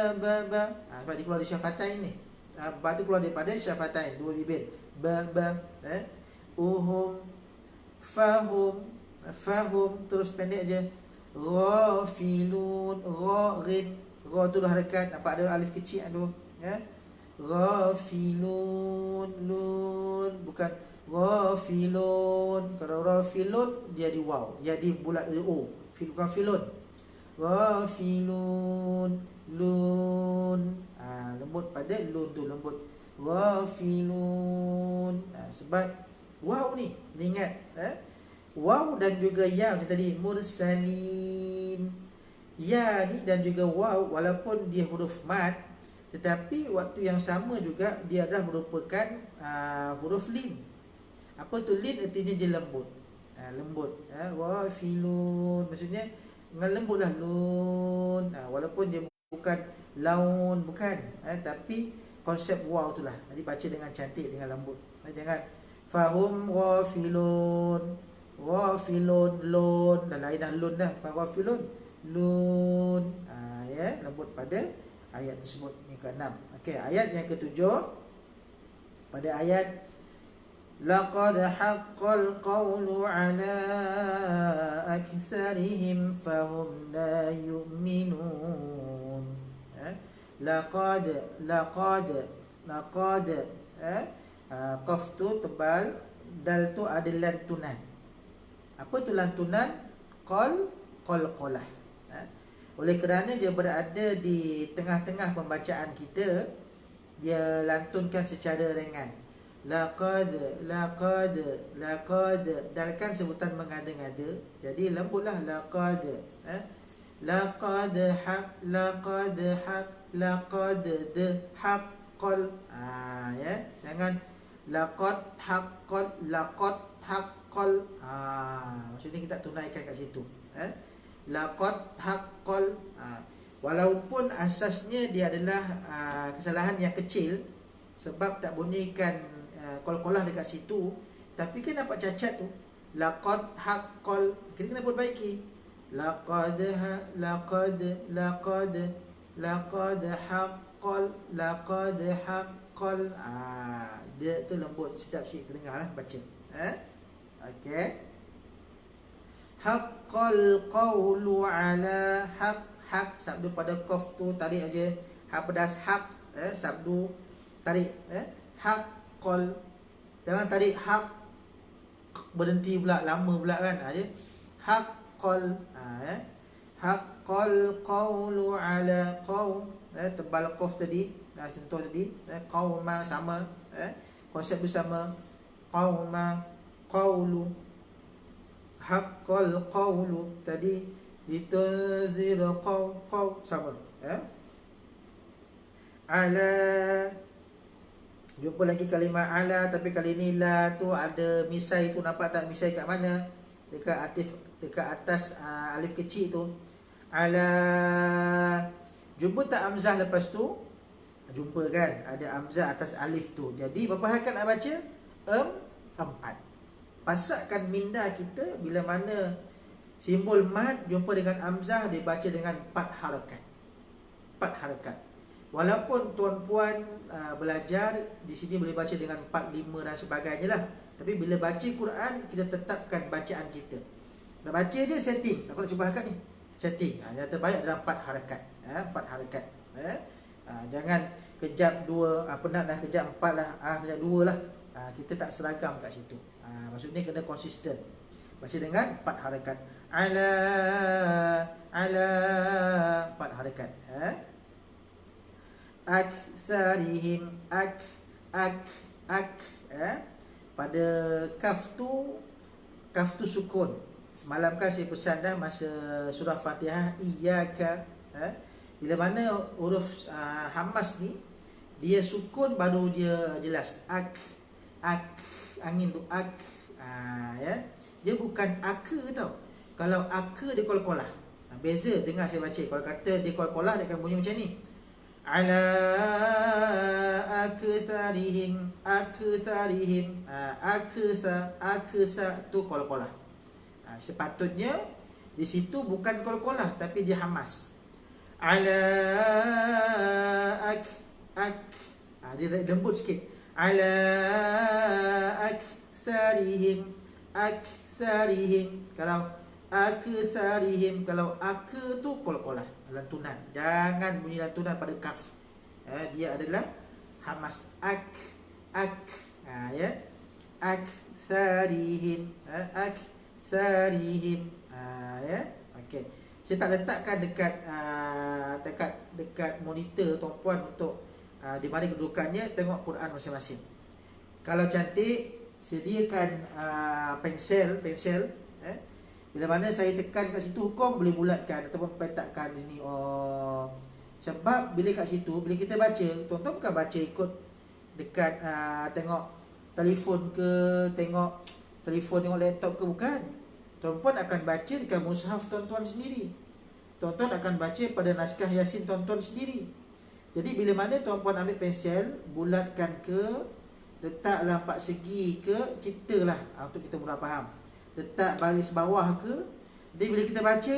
dia keluar dari syafatain ni. Ba tu keluar daripada syafatain, 2 bibir. Uhum fahum terus pendek je. Ghafilun, gharin. Gha tu 2 harakat, nampak ada alif kecil tu, ya. Ghafilun, lun, bukan ghafilun. Kalau ghafilun dia di waw, jadi bulat dari o. Bukan filun. Ghafilun, lun. Lembut pada lun tu, lembut. Ghafilun. Sebab waw ni, ingat waw dan juga ya macam tadi, mursalin. Ya ni dan juga waw, walaupun dia huruf mad, tetapi waktu yang sama juga dia adalah merupakan huruf lin. Apa tu lin? Artinya dia lembut. Lembut. Wafilun, maksudnya dengan lembut lah, lun. Walaupun dia bukan laun, bukan, tapi konsep waw tu lah. Jadi baca dengan cantik, dengan lembut. Jangan fahum wafilun, lun, dan lain dah lun dah. Wafilun, lun. Ya, lembut pada ayat tersebut. Yang ke-6. Okey, ayat yang ke-7. Pada ayat laqad haqqal qawlu ala aktsarihim fahum la yu'minun. Laqad qaf tu tebal, dal tu ada lantunan. Apa tu lantunan? Qalqalah. Oleh kerana dia berada di tengah-tengah pembacaan kita, dia lantunkan secara ringan. Laqad, dal kan sebutan mengada-ngada, jadi lembutlah laqad. Laqad haqqal. Ya, jangan Laqad haqqal. Maksudnya kita tunaikan kat situ. Laqad haqqal. Walaupun asasnya dia adalah kesalahan yang kecil, sebab tak bunyikan qalqalah dekat situ, tapi kan nampak cacat tu. Laqad haqqal, kita kena perbaiki. Laqad haqqal. Dia tu lembut, sedap sikit terdengar lah baca. Okey. Haqqal qawlu ala haq sabdu pada qaf tu tarik aja. Hak pedas hak, sabdu tarik, haqqal. Jangan tarik hak berhenti pula, lama pula kan. Dia haqqal, haqqal qawlu ala qaum, tebal qaf tadi, sentuh tadi, qauma sama, konsep bersama. Qauma, qawlu, haqqal qawlu tadi, litunzir qaw sama, ala. Jumpa lagi kalimah ala, tapi kali ni la tu ada misai tu, nampak tak misai kat mana? Dekat atas alif kecil tu. Ala. Jumpa tak hamzah lepas tu? Jumpa kan? Ada hamzah atas alif tu. Jadi berapa harakat nak baca? 4. Pasakkan minda kita bila mana simbol mad jumpa dengan hamzah, dibaca dengan 4 harakat. 4 harakat. Walaupun tuan-puan belajar di sini boleh baca dengan 4, 5 dan sebagainya lah, tapi bila baca Quran kita tetapkan bacaan kita. Nak baca je setting. Aku nak cuba harakat ni. Setting. Yang terbaik adalah 4 harakat. 4 harakat. Jangan kejap 2, penat dah kejap 4 lah, kejap 2 lah. Kita tak seragam kat situ. Maksudnya kena konsisten. Baca dengan 4 harakat. Ala 4 harakat. Aktsarihim, pada kaf tu sukun. Semalam kan saya pesan dah masa surah Fatihah, iyyaka, bila mana huruf hamas ni dia sukun baru dia jelas. Angin tu dia bukan aka tau. Kalau aka dia qalqalah. Beza dengar saya baca. Kalau kata dia qalqalah dia akan bunyi macam ni. Ala aktsarihim, aksa tu qalqalah. Sepatutnya di situ bukan qalqalah tapi dia hamas. Ala dia lembut sikit. Ala aktsarihim. Kalau aktsarihim, kalau ak tu qalqalah, lantunan. Jangan bunyi lantunan pada kaf. Dia adalah hamas. Aktsarihim. Okey. Saya tak letakkan dekat monitor tuan-puan untuk di mana kedudukannya, tengok Quran masing-masing. Kalau cantik, sediakan pensel. Bila mana saya tekan kat situ hukum, boleh bulatkan ataupun petakkan ini. Sebab bila kat situ, bila kita baca, tuan-tuan bukan baca ikut dekat tengok telefon ke, tengok laptop ke, bukan. Tuan-tuan akan baca dekat mushaf tuan-tuan sendiri. Tuan-tuan akan baca pada naskah Yasin tuan-tuan sendiri. Jadi bila mana tuan-puan ambil pensel, bulatkan ke, letaklah 4 segi ke, ciptalah untuk kita mudah faham. Letak baris bawah ke. Jadi bila kita baca,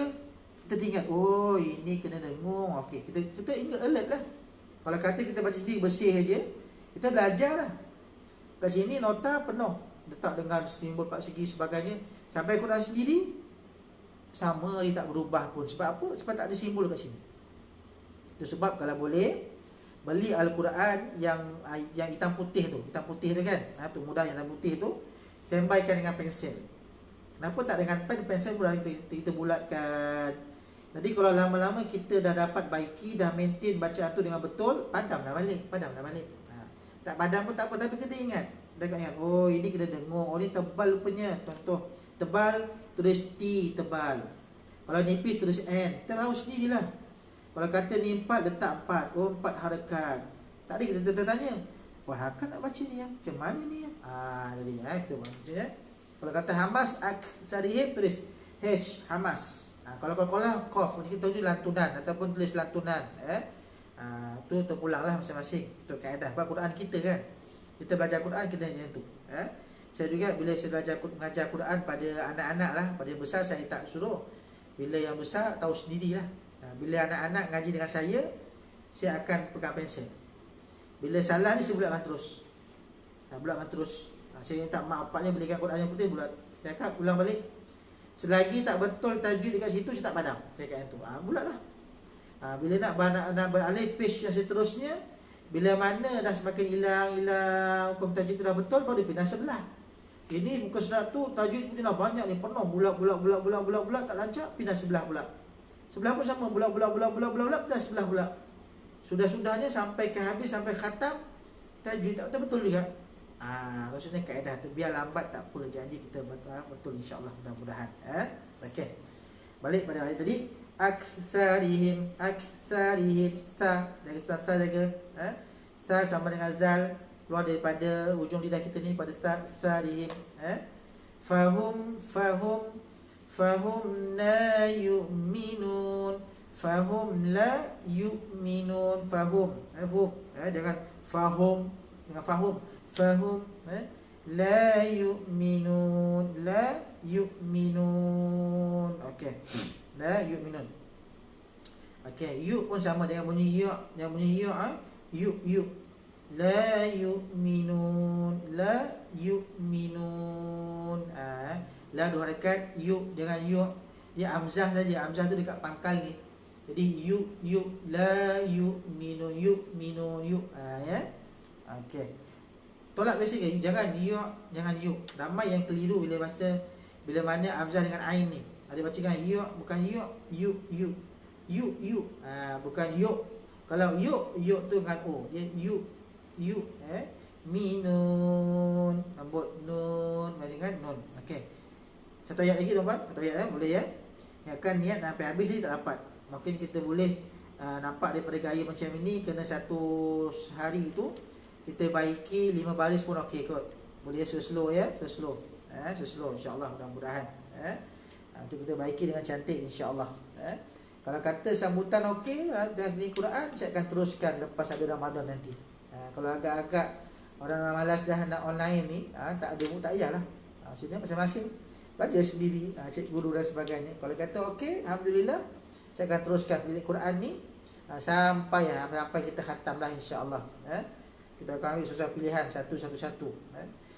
kita ingat, oh ini kena dengung. Okey, kita ingat, alert lah. Kalau kata kita baca sendiri bersih aja, kita belajar lah. Kat sini nota penuh, letak dengan simbol 4 segi sebagainya. Sampai Quran sendiri sama, dia tak berubah pun. Sebab apa? Sebab tak ada simbol kat sini. Itu sebab kalau boleh beli Al-Quran yang hitam putih tu kan, tu mudah, yang hitam putih tu standbykan dengan pensel. Kenapa tak dengan pensel mudah kita bulatkan. Jadi kalau lama-lama kita dah dapat baiki, dah maintain bacaan tu dengan betul, padamlah balik. Tak padam pun tak apa, tapi kita ingat. Oh ini kena dengung, oh ini tebal rupanya. Contoh tebal tulis T, tebal. Kalau nipis tulis N. Kita tahu sendirilah. Kalau kata ni 4, letak 4. Oh 4 harakat. Tadi kita tanya, Wah, Hakan nak baca ni ya. Macam mana ni ya? Jadi kita buat macam ni. Kalau kata Hamas aksarihim tulis H Hamas. Kalau qaf kita tulis lantunan ataupun tulis lantunan tu terpulanglah masing-masing untuk kaedah Quran kita kan. Kita belajar Quran kena macam tu. Saya juga bila saya mengajar Quran pada anak-anak lah, pada yang besar saya tak suruh. Bila yang besar tahu sendirilah. Bila anak-anak ngaji dengan saya akan pegang pensel. Bila salah ni saya bulatkan terus. Bulatkan terus. Saya minta mak bapaknya belikan Quran yang putih, bulat. Saya akan ulang balik. Selagi tak betul tajwid dekat situ, saya tak padam. Saya kata tu. Bulatlah. Bila nak beralih page yang seterusnya, bila mana dah semakin hilang hukum tajwid tu dah betul, baru pindah sebelah. Ini muka surat tu tajwid punya dah banyak ni, penuh bulat tak lancar, pindah sebelah pula. Sebelah pun sama, bulat pindah sebelah pula. Sudah-sudahnya sampai ke habis, sampai khatam, tajwid tak betul juga. Maksudnya kaedah tu biar lambat tak apa, janji kita betul insya-Allah, mudah-mudahan. Okey. Balik pada ayat tadi, aktsarihim sa, jaga sa jaga. Sa sama dengan zal, keluar daripada ujung lidah kita ni pada sarihim. Fahum la yu'minun. Fahum la yu'minun. Fahum jangan fahum, jangan fahum. Fahum la yu'minun. La yu'minun. Okey. La yu'minun. Okey, yu pun sama dengan bunyi yu. Yang bunyi yu. La yu'minun. La yu'minun. La dua harakat, yu dengan yu. Dia hamzah saja. Hamzah tu dekat pangkal ni. Jadi yu la yu'minun. Yu'minun yu. Ya. Okey. Tolak biasa ke? Jangan yu, jangan yu. Ramai yang keliru bila bahasa, bila mana hamzah dengan ain ni. Ada baca kan yu, bukan yu. Yu. Bukan yu. Kalau yu tu dengan o. Dia yu. Minun. Rambut nun. Mari kan nun. Okey. Satu ayat lagi tuan-tuan. Satu ayat boleh ya. Ingatkan niat sampai habis ni tak dapat. Mungkin kita boleh nampak daripada gaya macam ini, kena satu hari tu kita baiki 5 baris pun okey kot. Boleh slow ya, slow. Slow insya-Allah, mudah-mudahan. Itu kita baiki dengan cantik insya-Allah. Kalau kata sambutan okey dan ni Quran, saya akan teruskan lepas ada Ramadan nanti. Kalau agak-agak orang malas dah nak online ni, tak ada pun tak payahlah. Sini masing-masing belajar sendiri, cek guru dan sebagainya. Kalau kata okey, alhamdulillah, saya akan teruskan bilik Quran ni sampai kita khatamlah insya-Allah. Kita akan ambil susah pilihan satu-satu.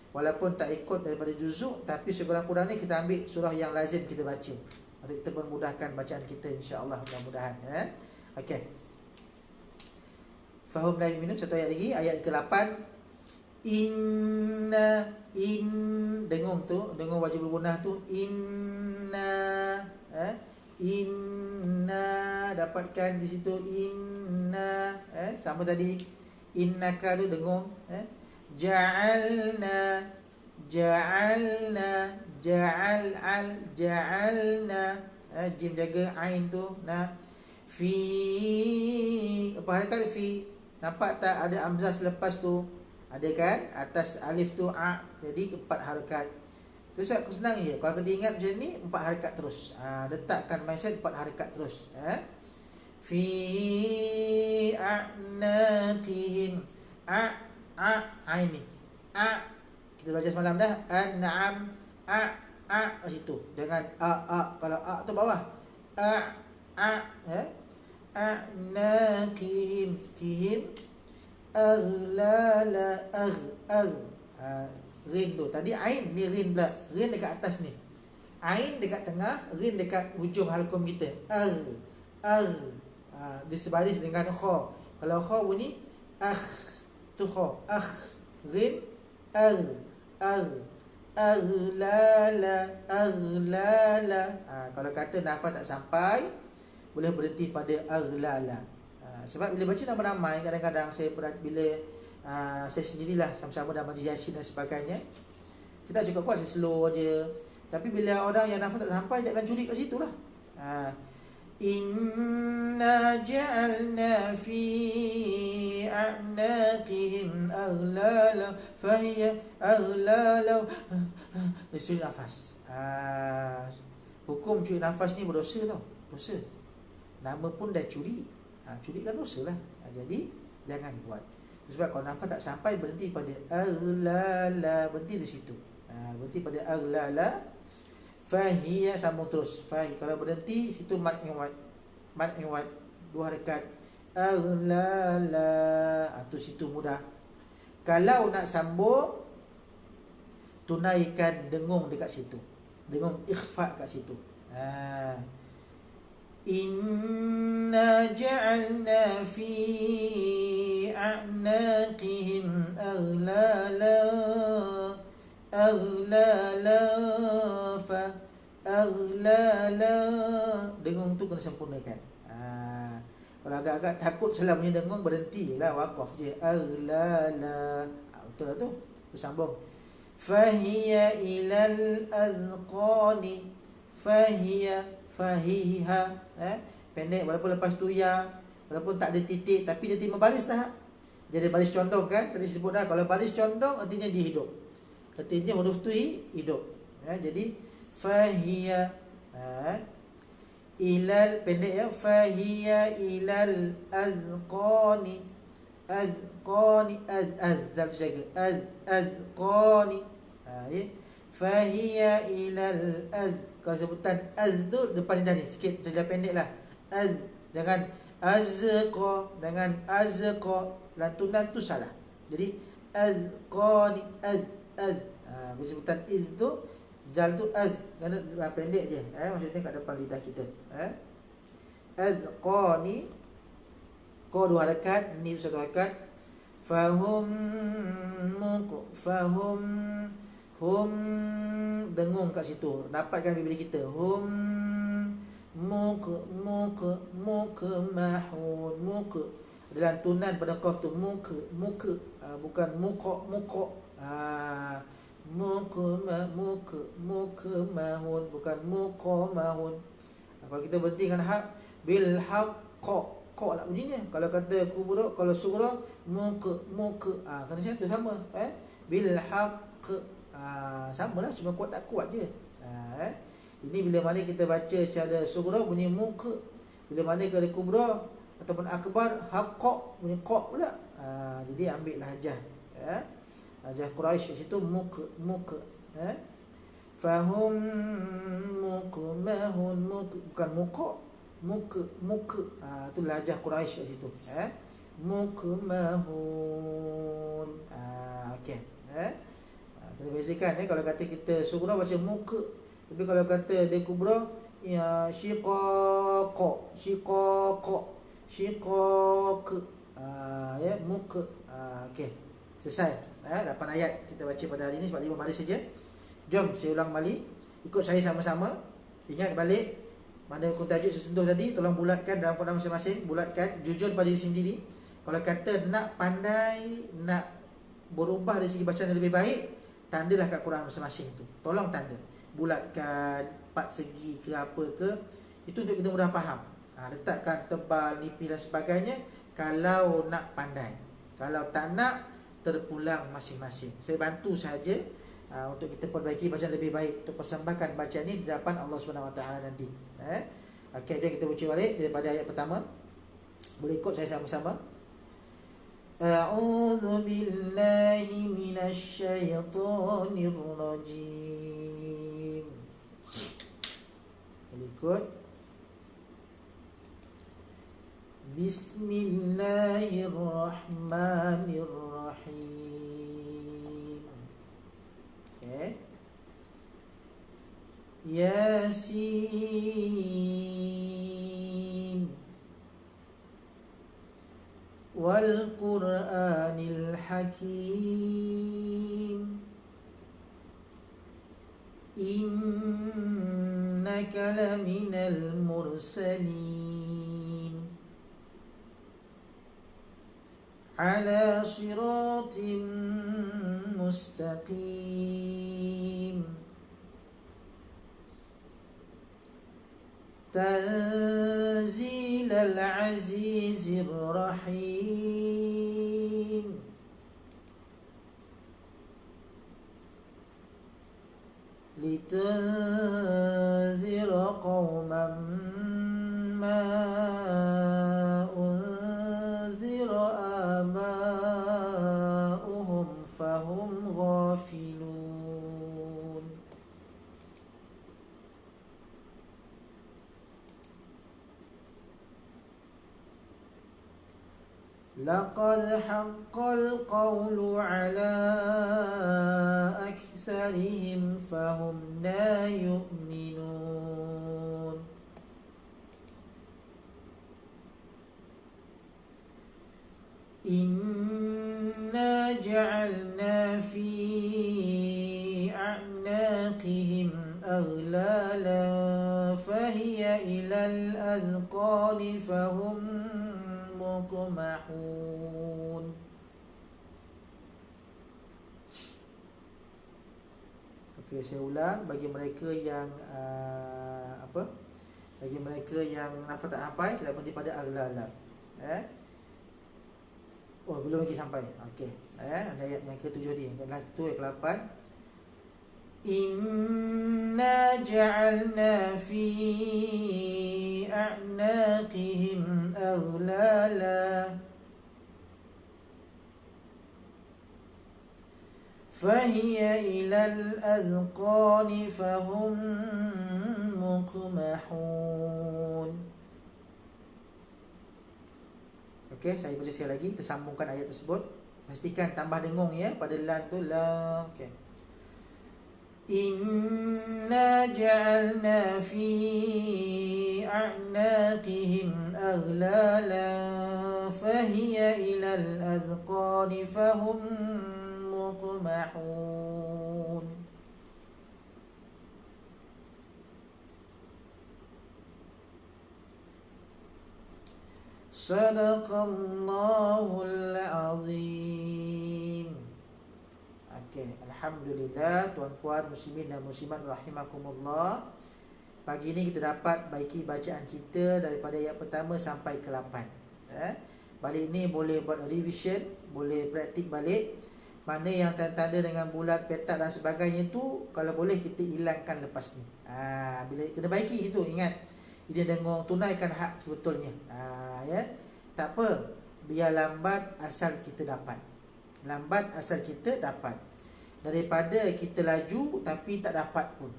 Walaupun tak ikut daripada juzuk, tapi sekurang-kurangnya kita ambil surah yang lazim kita baca. Untuk kita memudahkan bacaan kita insya-Allah, mudah-mudahan. Okey. Fahum la yu'minun, satu ayat lagi, ayat ke-8. Dengung tu, dengung wajib bergunah tu, inna dapatkan di situ inna, sama tadi innaka tu dengung, ja'alna jim jaga ain tu fi, apa harakat fi, nampak tak ada hamzah selepas tu, ada kan atas alif tu jadi 4 harakat. Tu sebab aku senang je, kalau kita ingat macam ni 4 harakat terus. Letakkan mindset 4 harakat terus. Fi a'naqihim, ain ni kita belajar semalam dah, an'am kat situ, dengan kalau tu bawah, a'naqihim, kihim aghlala rin tu. Tadi ain ni rin pula. Rin dekat atas ni. Ain dekat tengah, rin dekat hujung halqum kita. Disebaris dengan kha. Kalau kha bunyi tu kha. Rin aghlala. Kalau kata nafas tak sampai, boleh berhenti pada aghlala. Sebab bila baca nama ramai, kadang-kadang saya bila saya sendirilah sama-sama dalam majlis Yasin dan sebagainya, kita cukup kuat, saya slow je. Tapi bila orang yang nafas tak sampai, dia akan curi kat situ lah. Inna ja'alna fi a'naqihim aghlala fahiya aghlala. Dia curi nafas. Hukum curi nafas ni berdosa tau. Dosa. Nama pun dah curi. Curi kan dosa lah. Jadi jangan buat. Sebab kalau nafas tak sampai, berhenti pada aghlala, berhenti di situ. Berhenti pada aghlala. Fahiya, sambung terus. Kalau berhenti situ mat iwad, 2 harakat. Aghlala, tu situ mudah. Kalau nak sambung, tunaikan dengung dekat situ. Dengung ikhfa kat situ. Inna ja'alna fi a'naqihim aghlala fa aghlala. Dengung tu kena sempurnakan. Kalau agak-agak takut salah punya dengung, berhenti lah, wakaf je. Aghlala. Betul lah tu. Bersambung. Fahiya ilal azqani. Fahiha. Pendek walaupun lepas tu ya, walaupun tak ada titik, tapi dia terima baris dah. Jadi baris condong kan, tadi sebut dah. Kalau baris condong artinya dia hidup. Artinya huruf tu hidup. Jadi fahiya ilal, pendek ya. Fahiya ilal azqani. Azqani, zal jaga. Azqani. Fahiya ilal kalau sebutan tu depan lidah ni sikit terjadi pendek lah. Jangan azqa, jangan azqa. Lantunan tu salah. Jadi azqani, bila sebutan iz tu, zal tu kena pendek je. Maksudnya kat depan lidah kita. Azqani, qa 2 harakat, ni 1 harakat. Fahum dengung kat situ, dapatkan bibir kita. Hum mahun. Ada lantunan pada qaf tu, muka, bukan muqa. Mahun, bukan muqa mahun. Kalau kita berhenti dengan hak, bil haqqa, qa lah bunyinya. Kalau kata kubra, kalau sugra, muka, kena satu sama. Bil haqq, sama lah, cuma kuat tak kuat je. Ini bila mana kita baca secara sugra bunyi muka, bila mana kalau kubra ataupun akbar, haqqa bunyi qa pula. Jadi ambil lahjah, lahjah Quraisy kat situ, muka. Fahum muqmahun, bukan muka. Tu lahjah Quraisy kat situ. Muqmahun. Okey. Kena bezakan kalau kata kita sugra baca muka, tapi kalau kata dia kubra, ya shiqaqa, ya muka. Okey. Selesai. 8 ayat kita baca pada hari ini sebab 5 baris saja. Jom saya ulang balik, ikut saya sama-sama. Ingat balik mana hukum tajuk sesentuh tadi, tolong bulatkan dalam kotak masing-masing, bulatkan, jujur pada diri sendiri. Kalau kata nak pandai, nak berubah dari segi bacaan yang lebih baik, tandalah kat Quran masing-masing tu. Tolong tanda. Bulatkan 4 segi ke apa ke. Itu untuk kita mudah faham. Letakkan tebal, nipis dan sebagainya kalau nak pandai. Kalau tak nak, terpulang masing-masing. Saya bantu saja untuk kita perbaiki bacaan lebih baik, untuk persembahkan bacaan ini di hadapan Allah SWT nanti. Okey, jom kita baca balik daripada ayat pertama. Boleh ikut saya sama-sama. A'udzu billahi minasyaitonir rajim. Boleh ikut. Bismillahirrahmanirrahim. Okay. Yasin wal Qur'anil Hakim. Innaka laminal mursalin ala siratim mustaqim. Tanzilul العزيز الرحيم لتنذر قوما ما أنذر آباؤهم فهم غافلون. لقد حق القول على أكثرهم فهم لا يؤمنون. إنا جعلنا في أعناقهم أغلالا فهي إلى الأذقان فهم مقمحون. Okey, saya ulang bagi mereka yang bagi mereka yang nafas tak sampai, kita berhenti pada aghlala. Oh, belum lagi sampai. Okey. Ayat yang ke-7 ni. Ayat 1 ayat 8. Inna ja'alna fi a'naqihim aghlala fahiya ilal adqani fahum muqmahun. Okey, saya baca sekali lagi. Kita sambungkan ayat tersebut. Pastikan tambah dengung ya pada lam tu la. Okey. Inna ja'alna fi a'naqihim aghlala fahiya ilal adqani fahum muqmahun. Sadaqallahul azim. Okey, alhamdulillah tuan-puan muslimin dan muslimat rahimakumullah. Pagi ini kita dapat baiki bacaan kita daripada ayat pertama sampai ke 8. Balik ni boleh buat revision, boleh praktik balik. Mana yang tanda-tanda dengan bulat, petak dan sebagainya tu kalau boleh kita hilangkan lepas ni. Bila kena baiki itu, ingat dia dengung, tunaikan hak sebetulnya. Ya. Tak apa, biar lambat asal kita dapat. Lambat asal kita dapat. Daripada kita laju tapi tak dapat pun.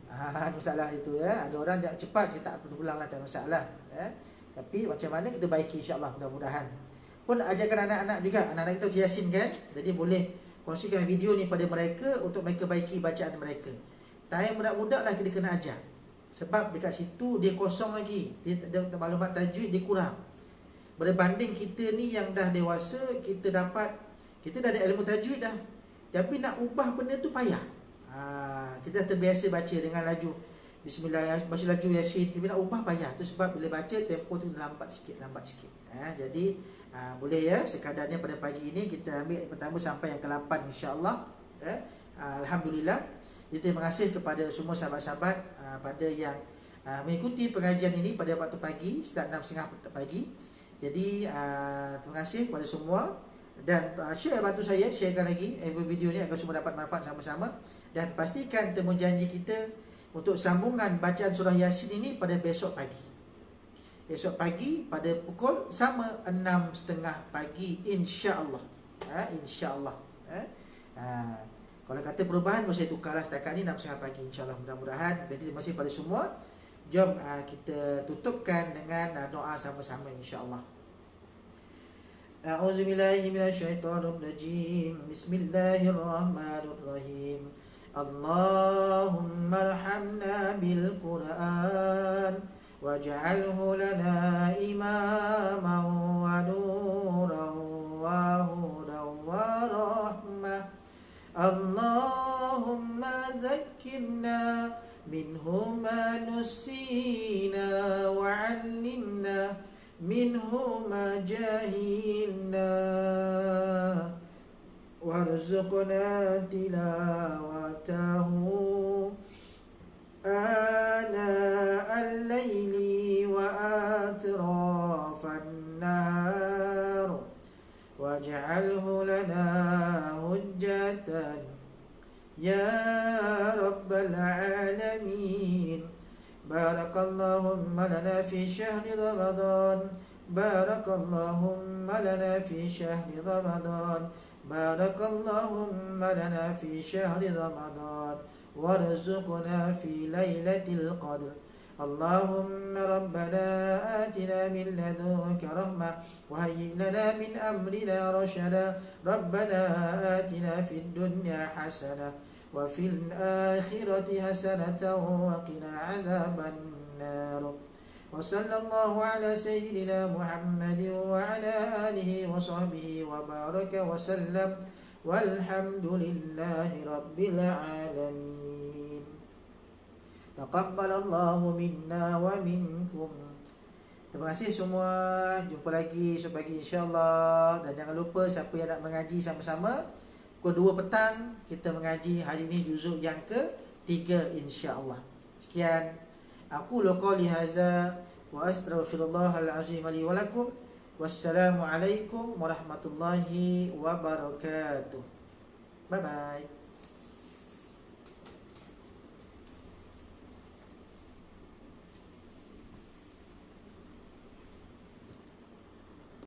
Masalah itu ya. Ada orang yang cepat, saya tak perlu ulanglah, tak masalah. Tapi macam mana kita baiki, insya-Allah, mudah-mudahan. Pun ajarkan anak-anak juga. Anak-anak kita uji Yasin kan. Jadi boleh kongsikan video ni pada mereka untuk mereka baiki bacaan mereka. Time budak-budak lah kita kena ajar. Sebab dekat situ dia kosong lagi. Dia maklumat tajwid dia kurang. Berbanding kita ni yang dah dewasa, kita dah ada ilmu tajwid dah. Tapi nak ubah benda tu payah. Kita dah terbiasa baca dengan laju Bismillah, baca laju Yasin, tapi nak ubah payah. Tu sebab bila baca tempo tu lambat sikit. Jadi boleh ya, sekadarnya pada pagi ini kita ambil pertama sampai yang ke-8 insya-Allah. Alhamdulillah. Jadi terima kasih kepada semua sahabat-sahabat pada yang mengikuti pengajian ini pada waktu pagi, start 6.30 pagi. Jadi terima kasih kepada semua. Dan share, bantu saya sharekan lagi video ni agar semua dapat manfaat sama-sama. Dan pastikan temu janji kita untuk sambungan bacaan surah Yasin ini pada besok pagi. Besok pagi pada pukul sama 6.30 pagi insya-Allah. InsyaAllah. Kalau kata perubahan saya tukarlah setakat ni 6.30 pagi insya-Allah, mudah-mudahan. Jadi terima kasih pada semua. Jom kita tutupkan dengan doa sama-sama insya-Allah. A'udzubillahi minasyaitonirrajim. Bismillahirrahmanirrahim. Allahumma arhamna bil Qur'an waj'alhu lana imaman wa nuran wa hudan wa rahmah. Allahumma dhakkirna minhu ma nusina wa 'allimna minhu ma jahilna warzuqna tilawatahu ana al-laili wa atrafa يا رب العالمين. بارك اللهم لنا في شهر رمضان، بارك اللهم لنا في شهر رمضان، بارك اللهم لنا في شهر رمضان، وارزقنا في ليلة القدر. اللهم ربنا آتنا من لدنك رحمة وهيئ لنا من أمرنا رشدا. ربنا آتنا في الدنيا حسنة وفي الآخرة حسنة وقنا عذاب النار. وصلى الله على سيدنا محمد وعلى آله وصحبه وبارك وسلم، والحمد لله رب العالمين. Taqabbalallahu minna wa minkum. Terima kasih semua. Jumpa lagi esok pagi insya-Allah. Dan jangan lupa siapa yang nak mengaji sama-sama, pukul 2 petang kita mengaji hari ini juzuk yang ke-3 insya-Allah. Sekian. Aku qouli hadza wa astaghfirullahal azim li wa lakum. Wassalamualaikum warahmatullahi wabarakatuh. Bye bye.